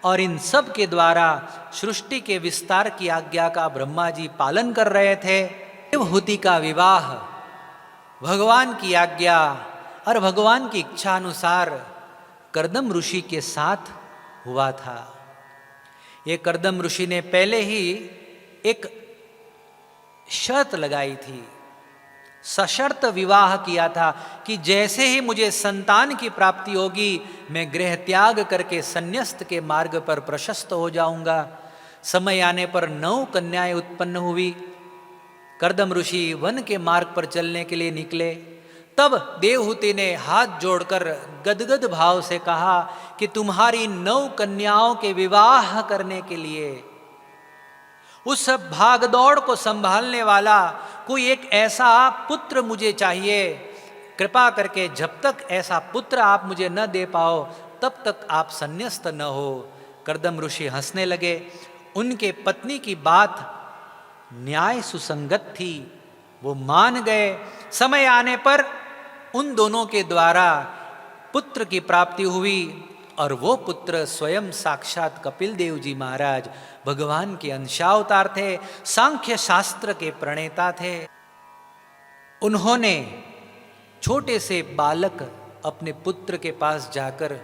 और इन सब के द्वारा सृष्टि के विस्तार की आज्ञा का ब्रह्मा जी पालन कर रहे थे। देवहूति का विवाह भगवान की आज्ञा और भगवान की इच्छा अनुसार कर्दम ऋषि के साथ हुआ था। ये कर्दम ऋषि ने पहले ही एक शर्त लगाई थी, सशर्त विवाह किया था कि जैसे ही मुझे संतान की प्राप्ति होगी मैं गृह त्याग करके संन्यास्त के मार्ग पर प्रशस्त हो जाऊंगा। समय आने पर 9 कन्याएं उत्पन्न हुई। कर्दम ऋषि वन के मार्ग पर चलने के लिए निकले, तब देवहूति ने हाथ जोड़कर गदगद भाव से कहा कि तुम्हारी 9 कन्याओं के विवाह करने के लिए उस भागदौड़ को संभालने वाला कोई एक ऐसा पुत्र मुझे चाहिए। कृपा करके जब तक ऐसा पुत्र आप मुझे न दे पाओ तब तक आप संन्यस्त न हो। कर्दम ऋषि हंसने लगे। उनके पत्नी की बात न्याय सुसंगत थी, वो मान गए। समय आने पर उन दोनों के द्वारा पुत्र की प्राप्ति हुई, और वो पुत्र स्वयं साक्षात कपिल देव जी महाराज भगवान के अंशावतार थे, सांख्य शास्त्र के प्रणेता थे। उन्होंने छोटे से बालक अपने पुत्र के पास जाकर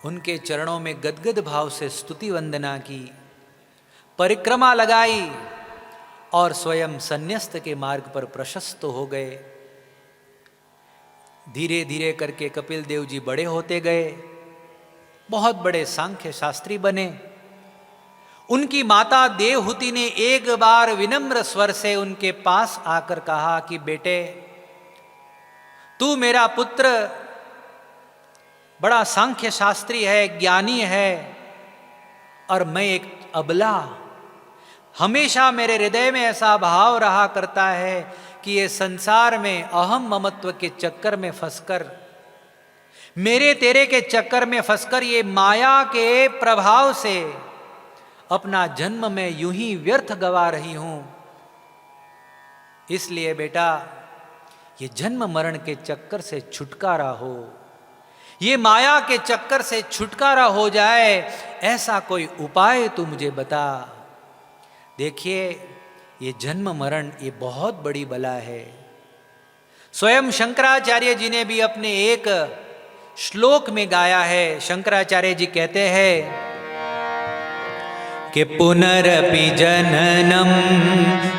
उनके चरणों में गदगद भाव से स्तुति वंदना की, परिक्रमा लगाई और स्वयं संन्यस्त के मार्ग पर प्रशस्त हो गए। धीरे धीरे करके कपिल देव जी बड़े होते गए, बहुत बड़े सांख्य शास्त्री बने। उनकी माता देवहूति ने एक बार विनम्र स्वर से उनके पास आकर कहा कि बेटे, तू मेरा पुत्र बड़ा सांख्य शास्त्री है, ज्ञानी है, और मैं एक अबला। हमेशा मेरे हृदय में ऐसा भाव रहा करता है कि ये संसार में अहम ममत्व के चक्कर में फंसकर, मेरे तेरे के चक्कर में फंसकर, ये माया के प्रभाव से अपना जन्म मैं यूं ही व्यर्थ गवा रही हूं। इसलिए बेटा, ये जन्म मरण के चक्कर से छुटकारा हो, ये माया के चक्कर से छुटकारा हो जाए, ऐसा कोई उपाय तू मुझे बता। देखिए, ये जन्म मरण ये बहुत बड़ी बला है। स्वयं शंकराचार्य जी ने भी अपने एक श्लोक में गाया है। शंकराचार्य जी कहते हैं कि पुनरपि जननम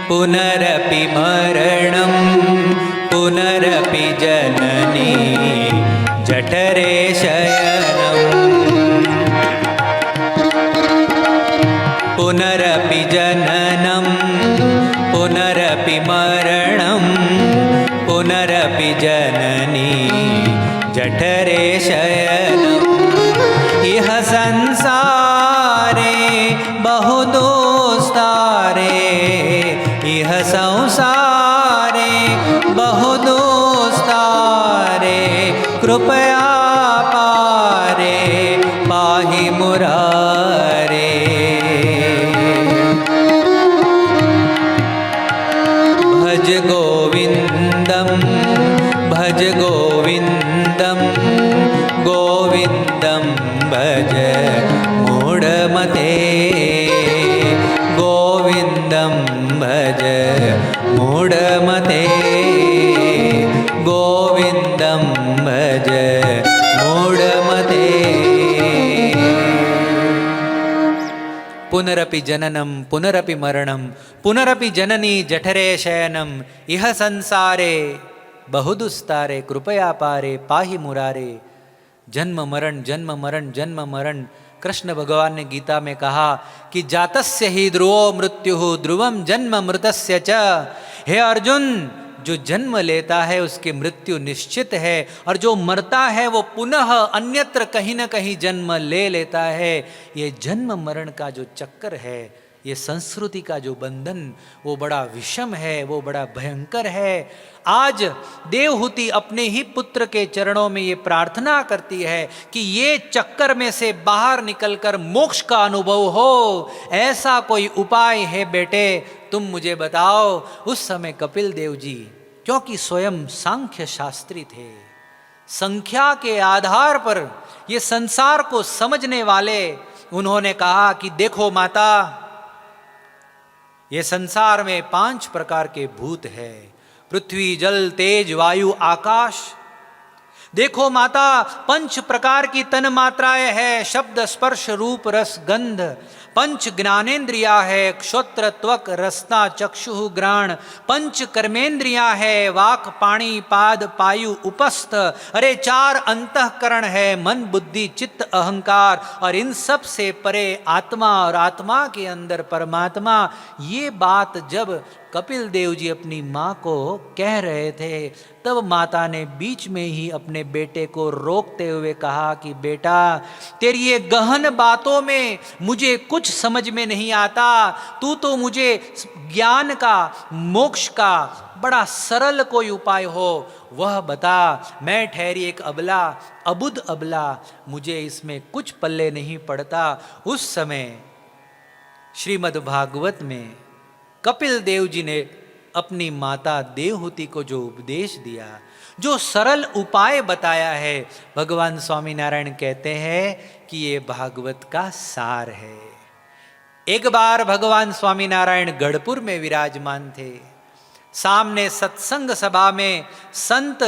पुनरपि मरणम पुनरपि जननी जठरे शयनम पुनरपि जननम पुनरपि मरणम पुनरपि जननी जठरे शयनम इह संसारे बहुदोस्तारे इह संसारे बहुदोस्तारे कृपया पारे पाहि मुरारे भज गोविंदम भज गोविंदम गोविंदम भज मूढ़मते गोविंदम भज मूढ़मते गोविंदम भज मूढ़मते पुनरपि जननम पुनरपि मरणम पुनरपि जननी जठरे शयनम इह संसारे बहुदुस्तारे कृपया पारे पाहि मुरारे। जन्म मरण जन्म मरण जन्म मरण कृष्ण भगवान ने गीता में कहा कि जातस्य ही ध्रुवो मृत्यु ध्रुवम जन्म मृतस्य च। हे अर्जुन, जो जन्म लेता है उसकी मृत्यु निश्चित है, और जो मरता है वो पुनः अन्यत्र कहीं न कहीं जन्म ले लेता है। ये जन्म मरण का जो चक्कर है, ये संस्कृति का जो बंधन, वो बड़ा विषम है, वो बड़ा भयंकर है। आज देवहूति अपने ही पुत्र के चरणों में ये प्रार्थना करती है कि ये चक्कर में से बाहर निकलकर मोक्ष का अनुभव हो, ऐसा कोई उपाय है बेटे, तुम मुझे बताओ। उस समय कपिल देव जी, क्योंकि स्वयं सांख्य शास्त्री थे, संख्या के आधार पर ये संसार को समझने वाले, उन्होंने कहा कि देखो माता, ये संसार में 5 प्रकार के भूत है, पृथ्वी, जल, तेज, वायु, आकाश। देखो माता, 5 प्रकार की तन मात्राएं हैं, शब्द, स्पर्श, रूप, रस, गंध। 5 ज्ञानेन्द्रिया है, श्रोत्र, त्वक, रसना, चक्षु, घ्राण। 5 कर्मेंद्रिया है, वाक, पाणी, पाद, पायु, उपस्थ। अरे 4 अंतःकरण है, मन, बुद्धि, चित्त, अहंकार। और इन सब से परे आत्मा, और आत्मा के अंदर परमात्मा। ये बात जब कपिल देव जी अपनी माँ को कह रहे थे, तब माता ने बीच में ही अपने बेटे को रोकते हुए कहा कि बेटा, तेरी ये गहन बातों में मुझे कुछ समझ में नहीं आता। तू तो मुझे ज्ञान का, मोक्ष का बड़ा सरल कोई उपाय हो वह बता। मैं ठहरी एक अबला, अबुध अबला, मुझे इसमें कुछ पल्ले नहीं पड़ता। उस समय श्रीमद् भागवत में कपिल देव जी ने अपनी माता देवहूति को जो उपदेश दिया, जो सरल उपाय बताया है, भगवान स्वामीनारायण कहते हैं कि ये भागवत का सार है। एक बार भगवान स्वामीनारायण गढ़पुर में विराजमान थे। सामने सत्संग सभा में संत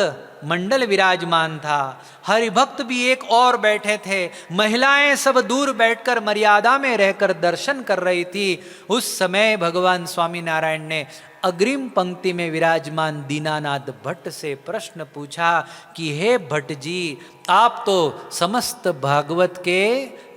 मंडल विराजमान था, हरिभक्त भी एक और बैठे थे, महिलाएं सब दूर बैठकर मर्यादा में रहकर दर्शन कर रही थी। उस समय भगवान स्वामीनारायण ने अग्रिम पंक्ति में विराजमान दीनानाथ भट्ट से प्रश्न पूछा कि हे भट्ट जी, आप तो समस्त भागवत के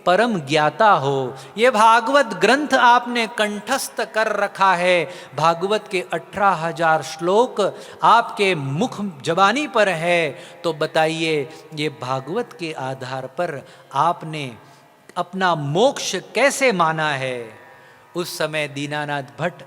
परम ज्ञाता हो, ये भागवत ग्रंथ आपने कंठस्थ कर रखा है, भागवत के 18,000 श्लोक आपके मुख जबानी पर है, तो बताइए ये भागवत के आधार पर आपने अपना मोक्ष कैसे माना है। उस समय दीनानाथ भट्ट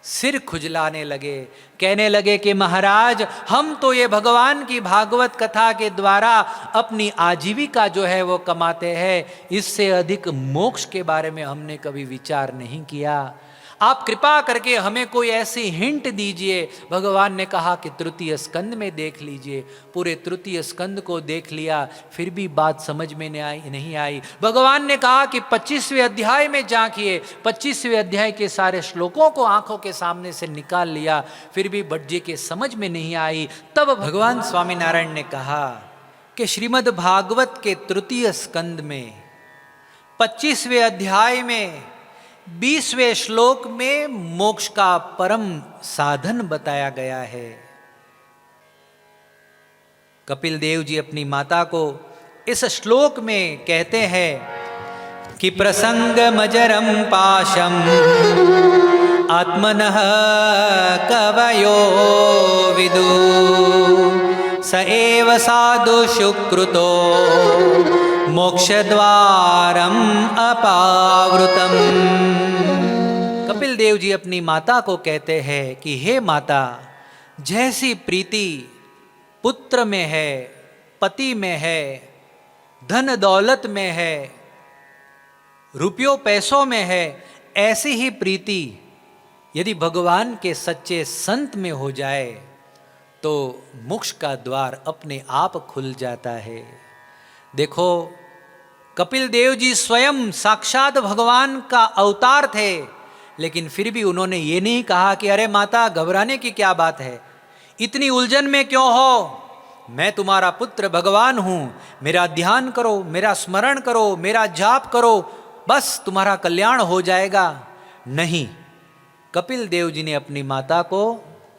सिर खुजलाने लगे, कहने लगे कि महाराज, हम तो ये भगवान की भागवत कथा के द्वारा अपनी आजीविका जो है वो कमाते हैं, इससे अधिक मोक्ष के बारे में हमने कभी विचार नहीं किया। आप कृपा करके हमें कोई ऐसी हिंट दीजिए। भगवान ने कहा कि तृतीय स्कंद में देख लीजिए। पूरे तृतीय स्कंद को देख लिया, फिर भी बात समझ में नहीं आई। भगवान ने कहा कि 25वें अध्याय में झांकिए। 25वें अध्याय के सारे श्लोकों को आंखों के सामने से निकाल लिया, फिर भी भट्ट जी के समझ में नहीं आई। तब भगवान स्वामीनारायण ने कहा कि श्रीमद् भागवत के तृतीय स्कंद में 25वें अध्याय में 20वें श्लोक में मोक्ष का परम साधन बताया गया है। कपिल देव जी अपनी माता को इस श्लोक में कहते हैं कि प्रसंग मजरम पाशम आत्मनः कवयो विदु स एव साधु शुक्रुतो मोक्षद्वारम अपावृतम। कपिल देव जी अपनी माता को कहते हैं कि हे माता, जैसी प्रीति पुत्र में है, पति में है, धन दौलत में है, रुपयों पैसों में है, ऐसी ही प्रीति यदि भगवान के सच्चे संत में हो जाए तो मोक्ष का द्वार अपने आप खुल जाता है। देखो, कपिल देव जी स्वयं साक्षात भगवान का अवतार थे, लेकिन फिर भी उन्होंने ये नहीं कहा कि अरे माता, घबराने की क्या बात है, इतनी उलझन में क्यों हो, मैं तुम्हारा पुत्र भगवान हूं, मेरा ध्यान करो, मेरा स्मरण करो, मेरा जाप करो, बस तुम्हारा कल्याण हो जाएगा। नहीं, कपिल देव जी ने अपनी माता को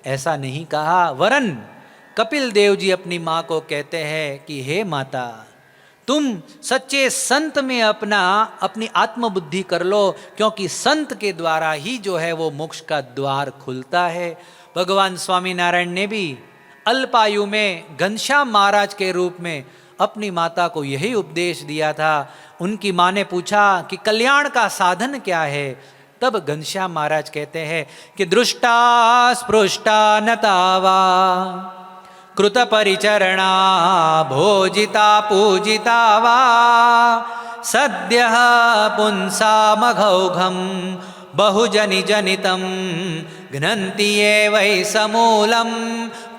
ऐसा नहीं कहा, वरन कपिल देव जी अपनी माँ को कहते हैं कि हे माता, तुम सच्चे संत में अपनी आत्मबुद्धि कर लो, क्योंकि संत के द्वारा ही जो है वो मोक्ष का द्वार खुलता है। भगवान स्वामीनारायण ने भी अल्पायु में घनश्याम महाराज के रूप में अपनी माता को यही उपदेश दिया था। उनकी माँ ने पूछा कि कल्याण का साधन क्या है, तब घनश्याम महाराज कहते हैं कि दृष्टा स्पृष्टा नतावा कृत परिचरणा भोजिता पूजिता वा सद्य पुंसा मघौघम बहुजनि जनितम घ्नन्ति ये वै समूलम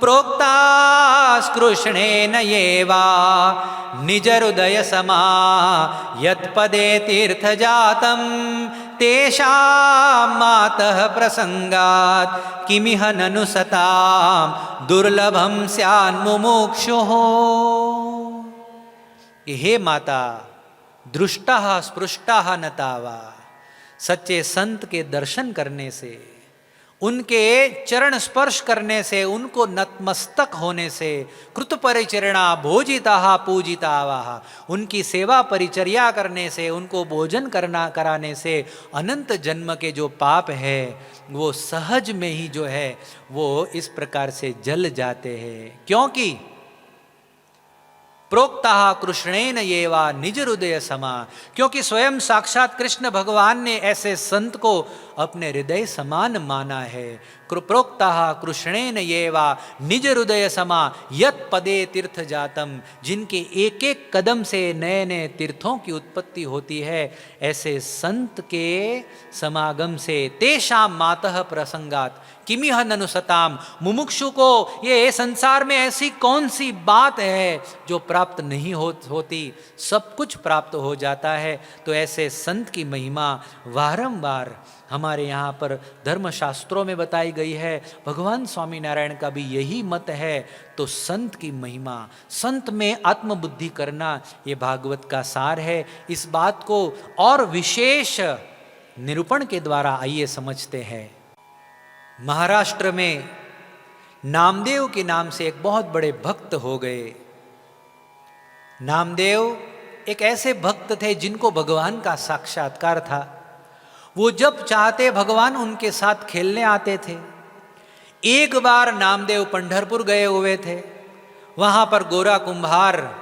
प्रोक्तास्कृष्णेन ये वा निज हृदय समा यत्पदे तीर्थजातं तेषां मातः प्रसंगात् किमिह ननु सतां दुर्लभं स्यान्मुमुक्षुः। हे माता, दृष्टः स्पृष्टः नतावा, सच्चे संत के दर्शन करने से, उनके चरण स्पर्श करने से, उनको नतमस्तक होने से, कृत परिचरणा भोजिता पूजिता, उनकी सेवा परिचर्या करने से, उनको भोजन कराने से अनंत जन्म के जो पाप है वो सहज में ही जो है वो इस प्रकार से जल जाते हैं। क्योंकि प्रोक्ता कृष्णेन ये वा निज हृदय समा, क्योंकि स्वयं साक्षात कृष्ण भगवान ने ऐसे संत को अपने हृदय समान माना है। प्रोक्ता कृष्णेन ये वा निज हृदय समा यत पदे तीर्थ जातम, जिनके एक एक कदम से नए नए तीर्थों की उत्पत्ति होती है, ऐसे संत के समागम से तेषां मातः प्रसंगात किमिह ननु सताम, मुमुक्षु को ये संसार में ऐसी कौन सी बात है जो प्राप्त नहीं होती, सब कुछ प्राप्त हो जाता है। तो ऐसे संत की महिमा वारंबार हमारे यहाँ पर धर्मशास्त्रों में बताई गई है। भगवान स्वामीनारायण का भी यही मत है। तो संत की महिमा, संत में आत्मबुद्धि करना, ये भागवत का सार है। इस बात को और विशेष निरूपण के द्वारा आइए समझते हैं। महाराष्ट्र में नामदेव के नाम से एक बहुत बड़े भक्त हो गए। नामदेव एक ऐसे भक्त थे जिनको भगवान का साक्षात्कार था। वो जब चाहते भगवान उनके साथ खेलने आते थे। एक बार नामदेव पंढरपुर गए हुए थे, वहां पर गोरा कुंभार,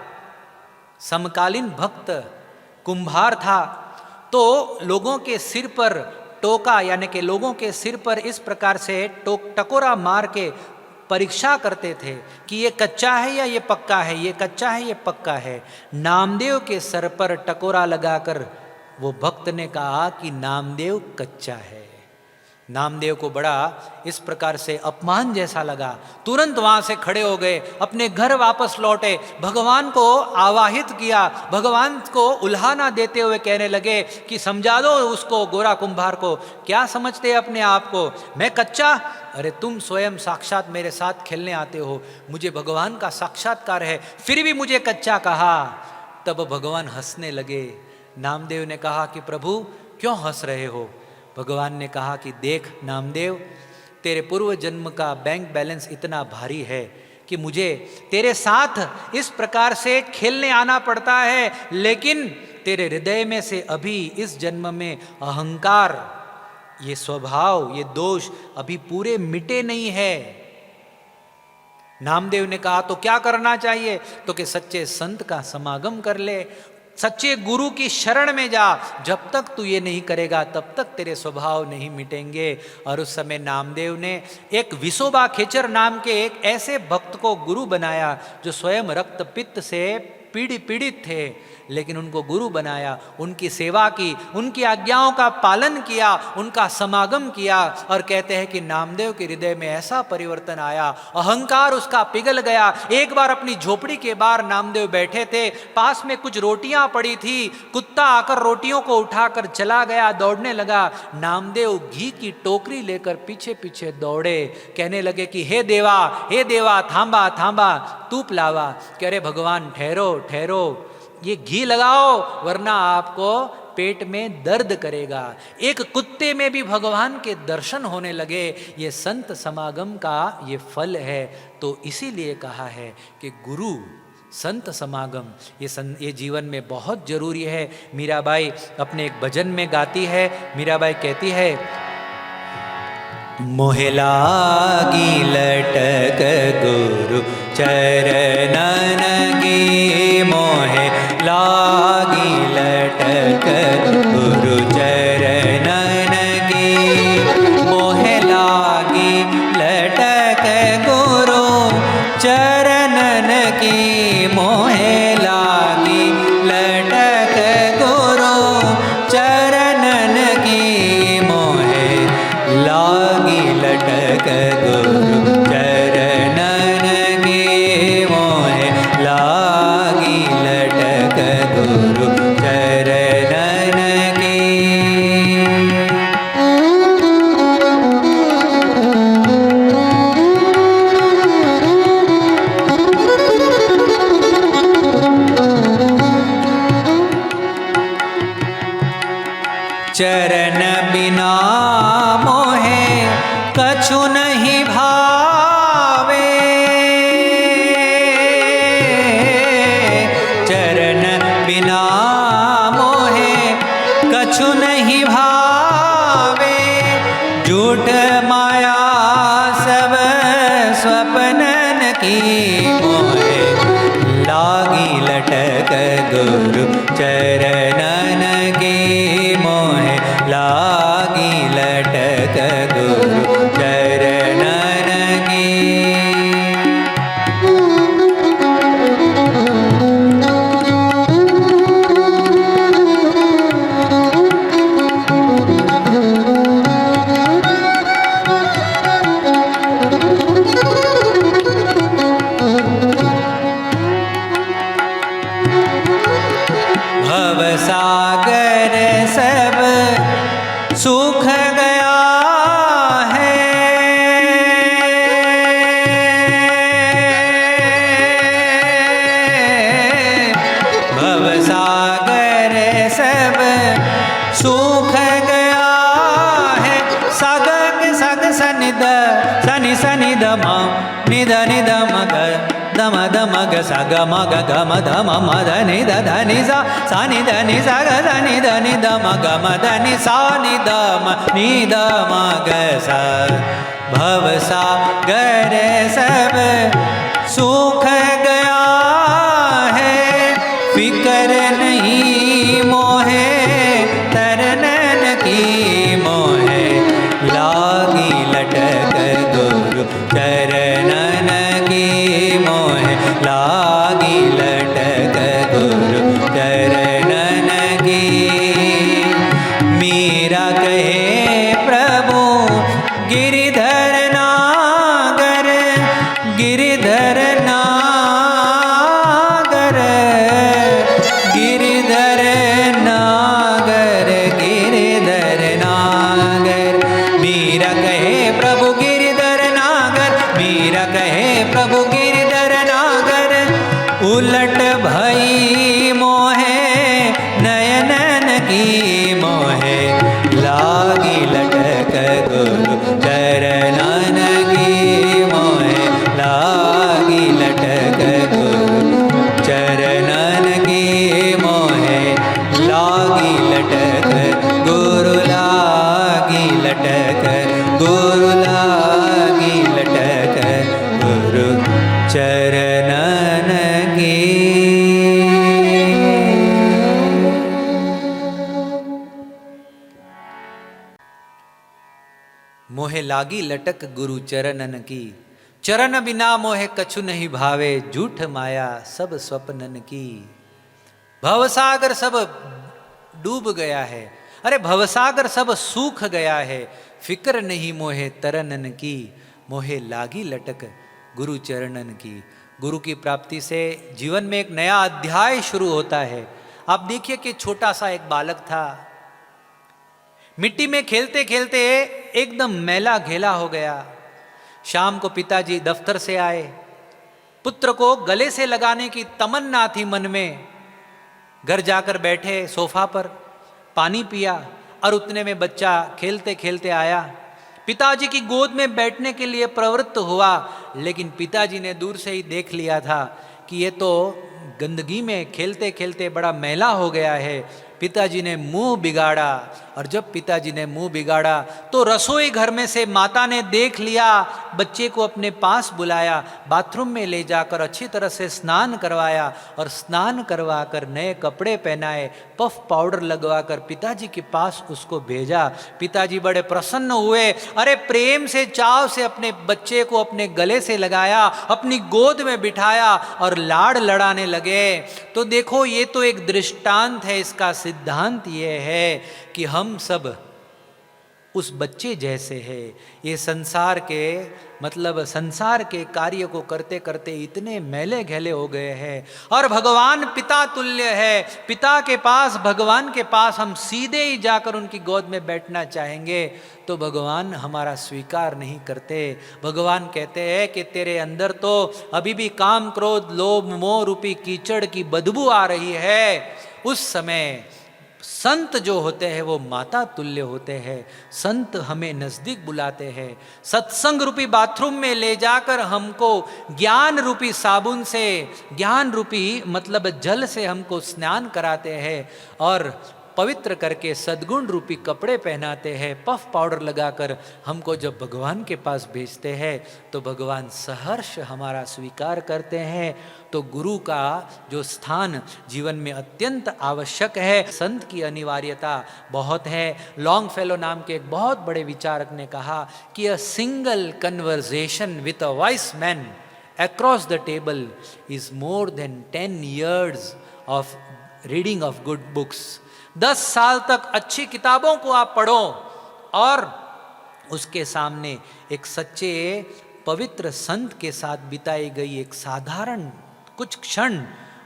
समकालीन भक्त कुंभार था, तो लोगों के सिर पर टोका, यानी कि लोगों के सिर पर इस प्रकार से टकोरा मार के परीक्षा करते थे कि ये कच्चा है या ये पक्का है, ये कच्चा है ये पक्का है। नामदेव के सर पर टकोरा लगाकर वो भक्त ने कहा कि नामदेव कच्चा है। नामदेव को बड़ा इस प्रकार से अपमान जैसा लगा। तुरंत वहां से खड़े हो गए, अपने घर वापस लौटे, भगवान को आवाहित किया, भगवान को उल्हाना देते हुए कहने लगे कि समझा दो उसको, गोरा कुंभार को, क्या समझते अपने आप को, मैं कच्चा? अरे तुम स्वयं साक्षात मेरे साथ खेलने आते हो, मुझे भगवान का साक्षात्कार है, फिर भी मुझे कच्चा कहा। तब भगवान हंसने लगे। नामदेव ने कहा कि प्रभु क्यों हंस रहे हो? भगवान ने कहा कि देख नामदेव, तेरे पूर्व जन्म का बैंक बैलेंस इतना भारी है कि मुझे तेरे साथ इस प्रकार से खेलने आना पड़ता है, लेकिन तेरे हृदय में से अभी इस जन्म में अहंकार, ये स्वभाव, ये दोष अभी पूरे मिटे नहीं है। नामदेव ने कहा तो क्या करना चाहिए? तो कि सच्चे संत का समागम कर ले, सच्चे गुरु की शरण में जा। जब तक तू ये नहीं करेगा तब तक तेरे स्वभाव नहीं मिटेंगे। और उस समय नामदेव ने एक विसोबा खेचर नाम के एक ऐसे भक्त को गुरु बनाया जो स्वयं रक्त पित्त से पीड़ित थे, लेकिन उनको गुरु बनाया, उनकी सेवा की, उनकी आज्ञाओं का पालन किया, उनका समागम किया। और कहते हैं कि नामदेव के हृदय में ऐसा परिवर्तन आया, अहंकार उसका पिघल गया। एक बार अपनी झोपड़ी के बाहर नामदेव बैठे थे, पास में कुछ रोटियां पड़ी थी, कुत्ता आकर रोटियों को उठाकर चला गया, दौड़ने लगा। नामदेव घी की टोकरी लेकर पीछे पीछे दौड़े, कहने लगे कि हे देवा थांबा थांबा, तूप लावा। कह रहे भगवान ठहरो ठहरो, ये घी लगाओ वरना आपको पेट में दर्द करेगा। एक कुत्ते में भी भगवान के दर्शन होने लगे। ये संत समागम का ये फल है। तो इसीलिए कहा है कि गुरु संत समागम, ये जीवन में बहुत जरूरी है। मीराबाई अपने एक भजन में गाती है, मीराबाई कहती है, मोहे लागी लटक गुरु चरणन की, मोहे लागी लटक गुरु चरणन की, मोहे लागी लटक गुरु चरणन की, मोहे लागी लटक गुरु चरणन की, मोहे लागी लटक गुरु चरणन की, मोहे लागी लटक गुरु चरणन की। चरण बिना मोहे कछु नहीं भावे, चरण बिना मोहे कछु नहीं भावे, झूठ माया सब स्वप्नन की, मोहे लागी लटक गुरु चरणन की, मोहे लागी लटक गुरु चरणन की। भवसागर सब सूख गया है, भवसागर सब सूख गया है, सग सग सनिद सनि सनि दम निद निद मग दम दम ग स ग म ग ग म ध म म ध नि ध ध नि सा सा नि ध नि सा ग ध नि ध नि ध म ग म ध नि सा नि ध म नि ध म ग सा। भव सागर सब सूख गया है, फिकर नहीं मोहे तरनन की, मोहे लागी लटक गुरु चरणन की, मोहे लागी लटक गुरु चरणन की। मीरा कहे प्रभु गिरिधर नागर, गिरिधर नागर, गिरिधर नागर, गिरिधर नागर। मीरा कहे प्रभु गिरिधर नागर, मीरा कहे प्रभु गिरिधर नागर, उलट भई मोहे नयनन की, मोहे लागी लटक गुरु चरणन की, मोहे लागी लटक गुरु चरणन की, मोहे लागी लटक गुरु लागी लटक गुरु लागी लटक गुरु चरणन की। मोहे लागी लटक गुरु चरणन की, चरण बिना मोहे कछु नहीं भावे, झूठ माया सब स्वप्नन की। भवसागर सब डूब गया है, अरे भवसागर सब सूख गया है, फिक्र नहीं मोहे तरनन की, मोहे लागी लटक गुरु चरणन की। गुरु की प्राप्ति से जीवन में एक नया अध्याय शुरू होता है। आप देखिए कि छोटा सा एक बालक था, मिट्टी में खेलते खेलते एकदम मैला घेला हो गया। शाम को पिताजी दफ्तर से आए, पुत्र को गले से लगाने की तमन्ना थी मन में। घर जाकर बैठे सोफा पर, पानी पिया और उतने में बच्चा खेलते खेलते आया, पिताजी की गोद में बैठने के लिए प्रवृत्त हुआ, लेकिन पिताजी ने दूर से ही देख लिया था कि ये तो गंदगी में खेलते खेलते बड़ा मैला हो गया है। पिताजी ने मुंह बिगाड़ा, और जब पिताजी ने मुंह बिगाड़ा तो रसोई घर में से माता ने देख लिया, बच्चे को अपने पास बुलाया, बाथरूम में ले जाकर अच्छी तरह से स्नान करवाया, और स्नान करवा कर नए कपड़े पहनाए, पफ पाउडर लगवाकर पिताजी के पास उसको भेजा। पिताजी बड़े प्रसन्न हुए, अरे प्रेम से चाव से अपने बच्चे को अपने गले से लगाया, अपनी गोद में बिठाया और लाड़ लड़ाने लगे। तो देखो, ये तो एक दृष्टांत है। इसका सिद्धांत ये है कि हम सब उस बच्चे जैसे हैं। ये संसार के कार्य को करते करते इतने मैले घैले हो गए हैं, और भगवान पिता तुल्य है। पिता के पास, भगवान के पास हम सीधे ही जाकर उनकी गोद में बैठना चाहेंगे तो भगवान हमारा स्वीकार नहीं करते। भगवान कहते हैं कि तेरे अंदर तो अभी भी काम, क्रोध, लोभ, मोह रूपी कीचड़ की बदबू आ रही है। उस समय संत जो होते हैं वो माता तुल्य होते हैं। संत हमें नज़दीक बुलाते हैं, सत्संग रूपी बाथरूम में ले जाकर हमको ज्ञान रूपी साबुन से, ज्ञान रूपी मतलब जल से हमको स्नान कराते हैं, और पवित्र करके सद्गुण रूपी कपड़े पहनाते हैं। पफ पाउडर लगाकर हमको जब भगवान के पास भेजते हैं तो भगवान सहर्ष हमारा स्वीकार करते हैं। तो गुरु का जो स्थान जीवन में अत्यंत आवश्यक है। संत की अनिवार्यता बहुत है। लॉन्ग फेलो नाम के एक बहुत बड़े विचारक ने कहा कि a single conversation with a vice man across the table is more than 10 years of reading of good books. 10 साल तक अच्छी किताबों को आप पढ़ो, और उसके सामने एक सच्चे पवित्र संत के साथ बिताई गई एक साधारण कुछ क्षण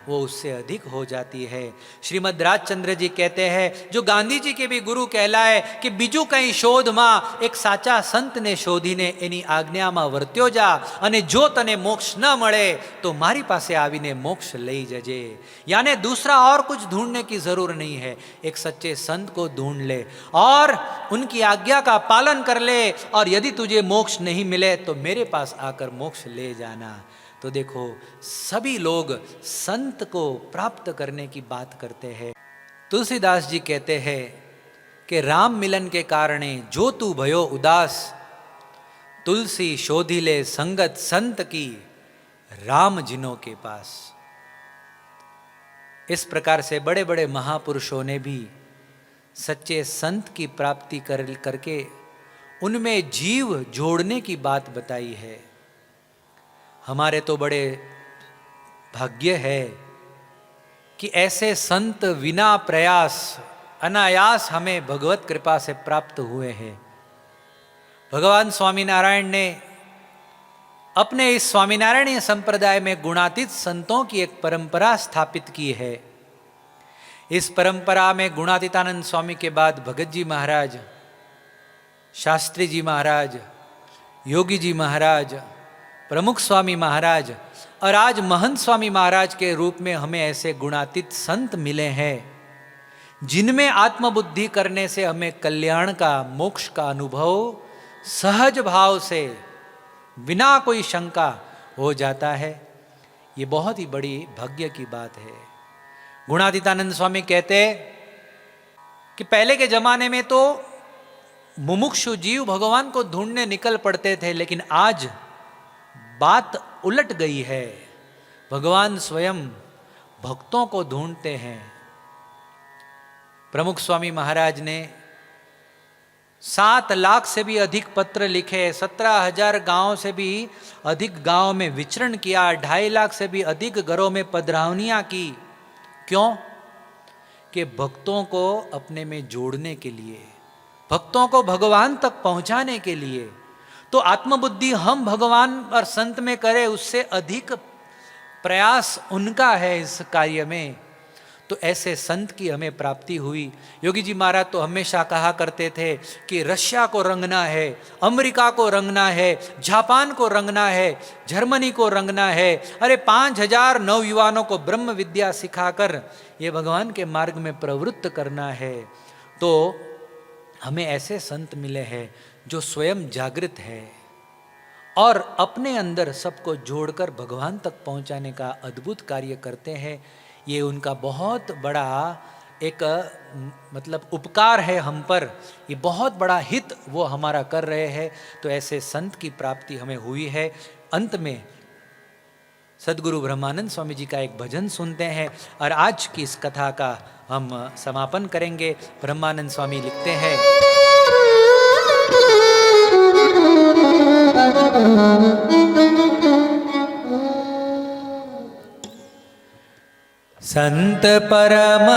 वो उससे अधिक हो जाती है। श्रीमद् राजचंद्र जी कहते हैं, जो गांधी जी के भी गुरु कहलाए, कि बीजू कहीं शोध मां एक साचा संत ने शोधीने एनी આજ્ઞામાં વર્ત્યો જા, અને જો તને મોક્ષ ન મળે તો મારી પાસે આવીને મોક્ષ લઈ જજે। यानी दूसरा और कुछ ढूंढने की जरूर नहीं है, एक सच्चे संत को ढूंढ ले और उनकी आज्ञा का पालन कर ले, और यदि तुझे मोक्ष नहीं मिले तो मेरे पास आकर मोक्ष ले जाना। तो देखो, सभी लोग संत को प्राप्त करने की बात करते हैं। तुलसीदास जी कहते हैं कि राम मिलन के कारणे जो तू भयो उदास, तुलसी शोधी ले संगत संत की राम जिनों के पास। इस प्रकार से बड़े बड़े महापुरुषों ने भी सच्चे संत की प्राप्ति करके उनमें जीव जोड़ने की बात बताई है। हमारे तो बड़े भाग्य है कि ऐसे संत बिना प्रयास अनायास हमें भगवत कृपा से प्राप्त हुए हैं। भगवान स्वामीनारायण ने अपने इस स्वामीनारायणीय संप्रदाय में गुणातीत संतों की एक परंपरा स्थापित की है। इस परंपरा में गुणातीतानंद स्वामी के बाद भगत जी महाराज, शास्त्री जी महाराज, योगी जी महाराज, प्रमुख स्वामी महाराज और आज महंत स्वामी महाराज के रूप में हमें ऐसे गुणातीत संत मिले हैं, जिनमें आत्मबुद्धि करने से हमें कल्याण का, मोक्ष का अनुभव सहज भाव से बिना कोई शंका हो जाता है। ये बहुत ही बड़ी भाग्य की बात है। गुणातीतानंद स्वामी कहते कि पहले के जमाने में तो मुमुक्षु जीव भगवान को ढूंढने निकल पड़ते थे, लेकिन आज बात उलट गई है। भगवान स्वयं भक्तों को ढूंढते हैं। प्रमुख स्वामी महाराज ने 7 लाख से भी अधिक पत्र लिखे, 17,000 गांव से भी अधिक गांव में विचरण किया, 2.5 लाख से भी अधिक घरों में पधरावनियां की। क्यों? कि भक्तों को अपने में जोड़ने के लिए, भक्तों को भगवान तक पहुंचाने के लिए। तो आत्मबुद्धि हम भगवान और संत में करें, उससे अधिक प्रयास उनका है इस कार्य में। तो ऐसे संत की हमें प्राप्ति हुई। योगी जी महाराज तो हमेशा कहा करते थे कि रशिया को रंगना है, अमेरिका को रंगना है, जापान को रंगना है, जर्मनी को रंगना है। अरे 5,000 नवयुवानों को ब्रह्म विद्या सिखाकर ये भगवान के मार्ग में प्रवृत्त करना है। तो हमें ऐसे संत मिले हैं जो स्वयं जागृत है और अपने अंदर सबको जोड़कर भगवान तक पहुंचाने का अद्भुत कार्य करते हैं। ये उनका बहुत बड़ा एक मतलब उपकार है हम पर, ये बहुत बड़ा हित वो हमारा कर रहे हैं। तो ऐसे संत की प्राप्ति हमें हुई है। अंत में सद्गुरु ब्रह्मानंद स्वामी जी का एक भजन सुनते हैं और आज की इस कथा का हम समापन करेंगे। ब्रह्मानंद स्वामी लिखते हैं, संत परम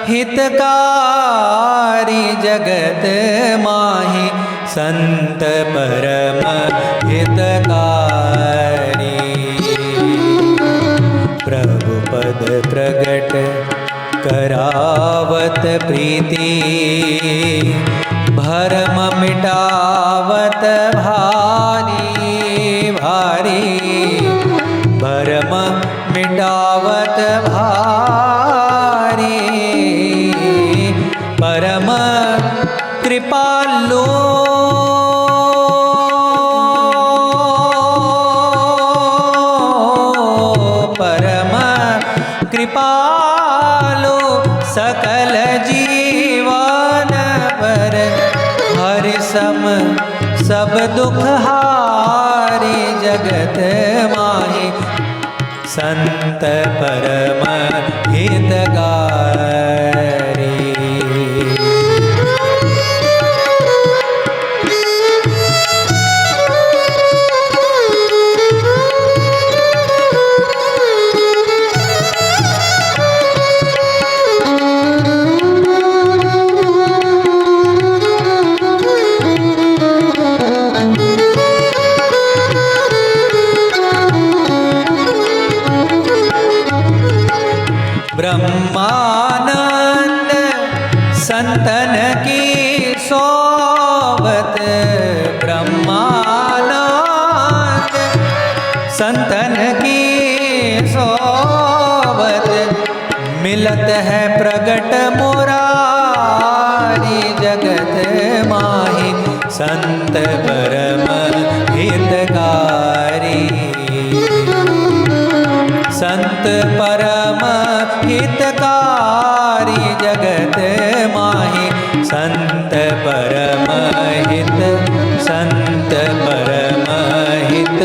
हितकारी जगत माहि, संत परम हितकारी, प्रभु पद प्रगट करावत प्रीति, भरम मिटावत भारी भारी, भरम मिटावत भारी, परम कृपालु परम कृपालु, सकल जीवन पर हर सम सब दुख हारी, जगत माहि संत परम हितकारी। ब्रह्मानंद संतन की सोबत, ब्रह्मानंद संतन की सोबत, मिलत है प्रगट मुरारी, जगत माहि संत परम हितकारी, संत परम हितकारी, जगत माहि संत परम हित, संत परम हित,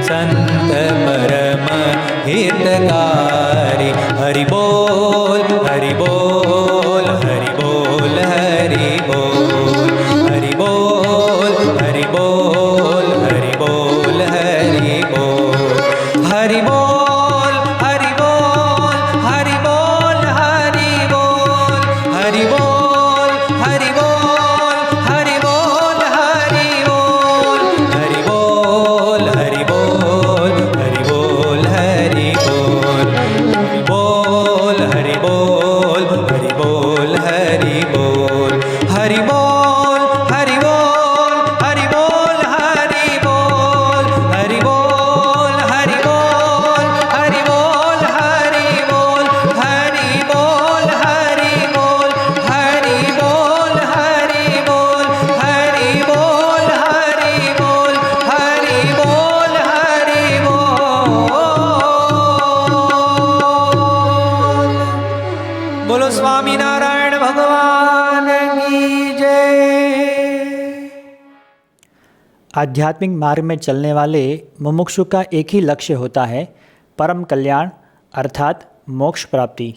संत परम हितकारी। हरि बोल हरि बोल हरि बोल हरि बोल, हरि बोल हरि बोल हरि बोल हरि बोल, हरि बोल हरि बोल हरि बोल हरि बोल, हरि बोल हरि बोल हरि बोल हरि बोल, हरि बोल हरि बोल हरि बोल हरि बोल, हरि बोल हरि बोल हरि बोल, हरि बोल हरि बोल हरि बोल हरि बोल, हरि बोल हरि बोल हरि बोल हरि बोल, हरि बोल हरि बोल हरि बोल हरि बोल, हरि बोल हरि बोल हरि बोल हरि बोल। बोलो स्वामी नारायण भगवान की जय। आध्यात्मिक मार्ग में चलने वाले मुमुक्षु का एक ही लक्ष्य होता है, परम कल्याण अर्थात मोक्ष प्राप्ति।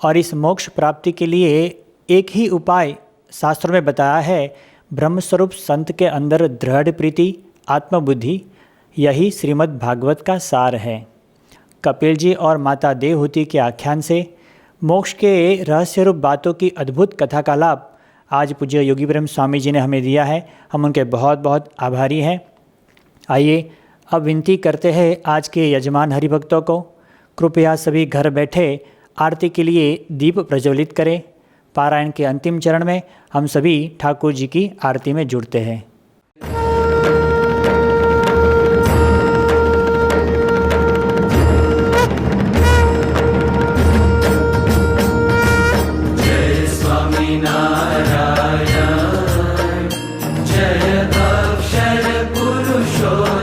और इस मोक्ष प्राप्ति के लिए एक ही उपाय शास्त्रों में बताया है, ब्रह्मस्वरूप संत के अंदर दृढ़ प्रीति आत्मबुद्धि, यही श्रीमद् भागवत का सार है। कपिल जी और माता देवहूति के आख्यान से मोक्ष के रहस्य रूप बातों की अद्भुत कथा का लाभ आज पूज्य योगी ब्रह्म स्वामी जी ने हमें दिया है। हम उनके बहुत बहुत आभारी हैं। आइए अब विनती करते हैं आज के यजमान हरिभक्तों को, कृपया सभी घर बैठे आरती के लिए दीप प्रज्वलित करें। पारायण के अंतिम चरण में हम सभी ठाकुर जी की आरती में जुड़ते हैं। नारायण जय अक्षर पुरुषोत्तम।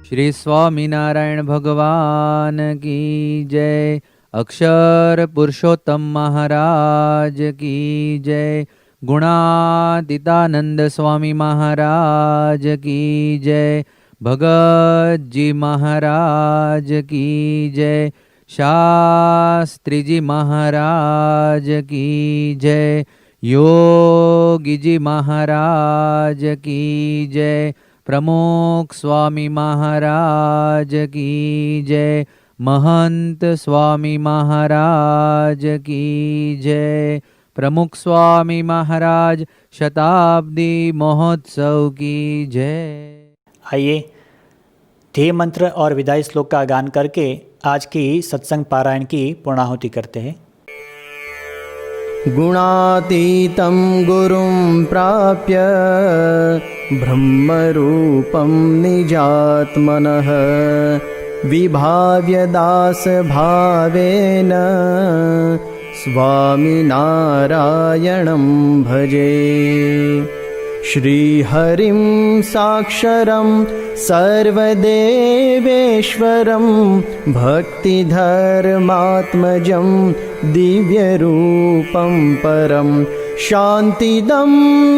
श्री स्वामीनारायण भगवान की जय। अक्षर पुरुषोत्तम महाराज की जय। गुणातीतानंद स्वामी महाराज की जय। भगत जी महाराज की जय। शास्त्री जी महाराज की जय। योगी जी महाराज की जय। प्रमुख स्वामी महाराज की जय। महंत स्वामी महाराज की जय। प्रमुख स्वामी महाराज शताब्दी महोत्सव की जय। आइए ध्येय मंत्र और विदाई श्लोक का गान करके आज की सत्संग पारायण की पूर्णाहुति करते हैं। गुणातीतं गुरुं प्राप्य ब्रह्मरूपं निजात्मनः विभाव्य दासभावेन स्वामिनारायणं भजे। श्रीहरिं साक्षरं सर्वदेवेश्वरं भक्तिधर्मात्मजं दिव्यरूपं परं शान्तिदं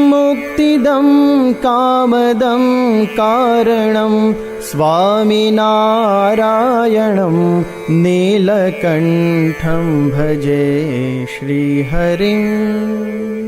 मुक्तिदं कामदं कारणं स्वामिनारायणं नीलकण्ठं भजे श्रीहरिम्।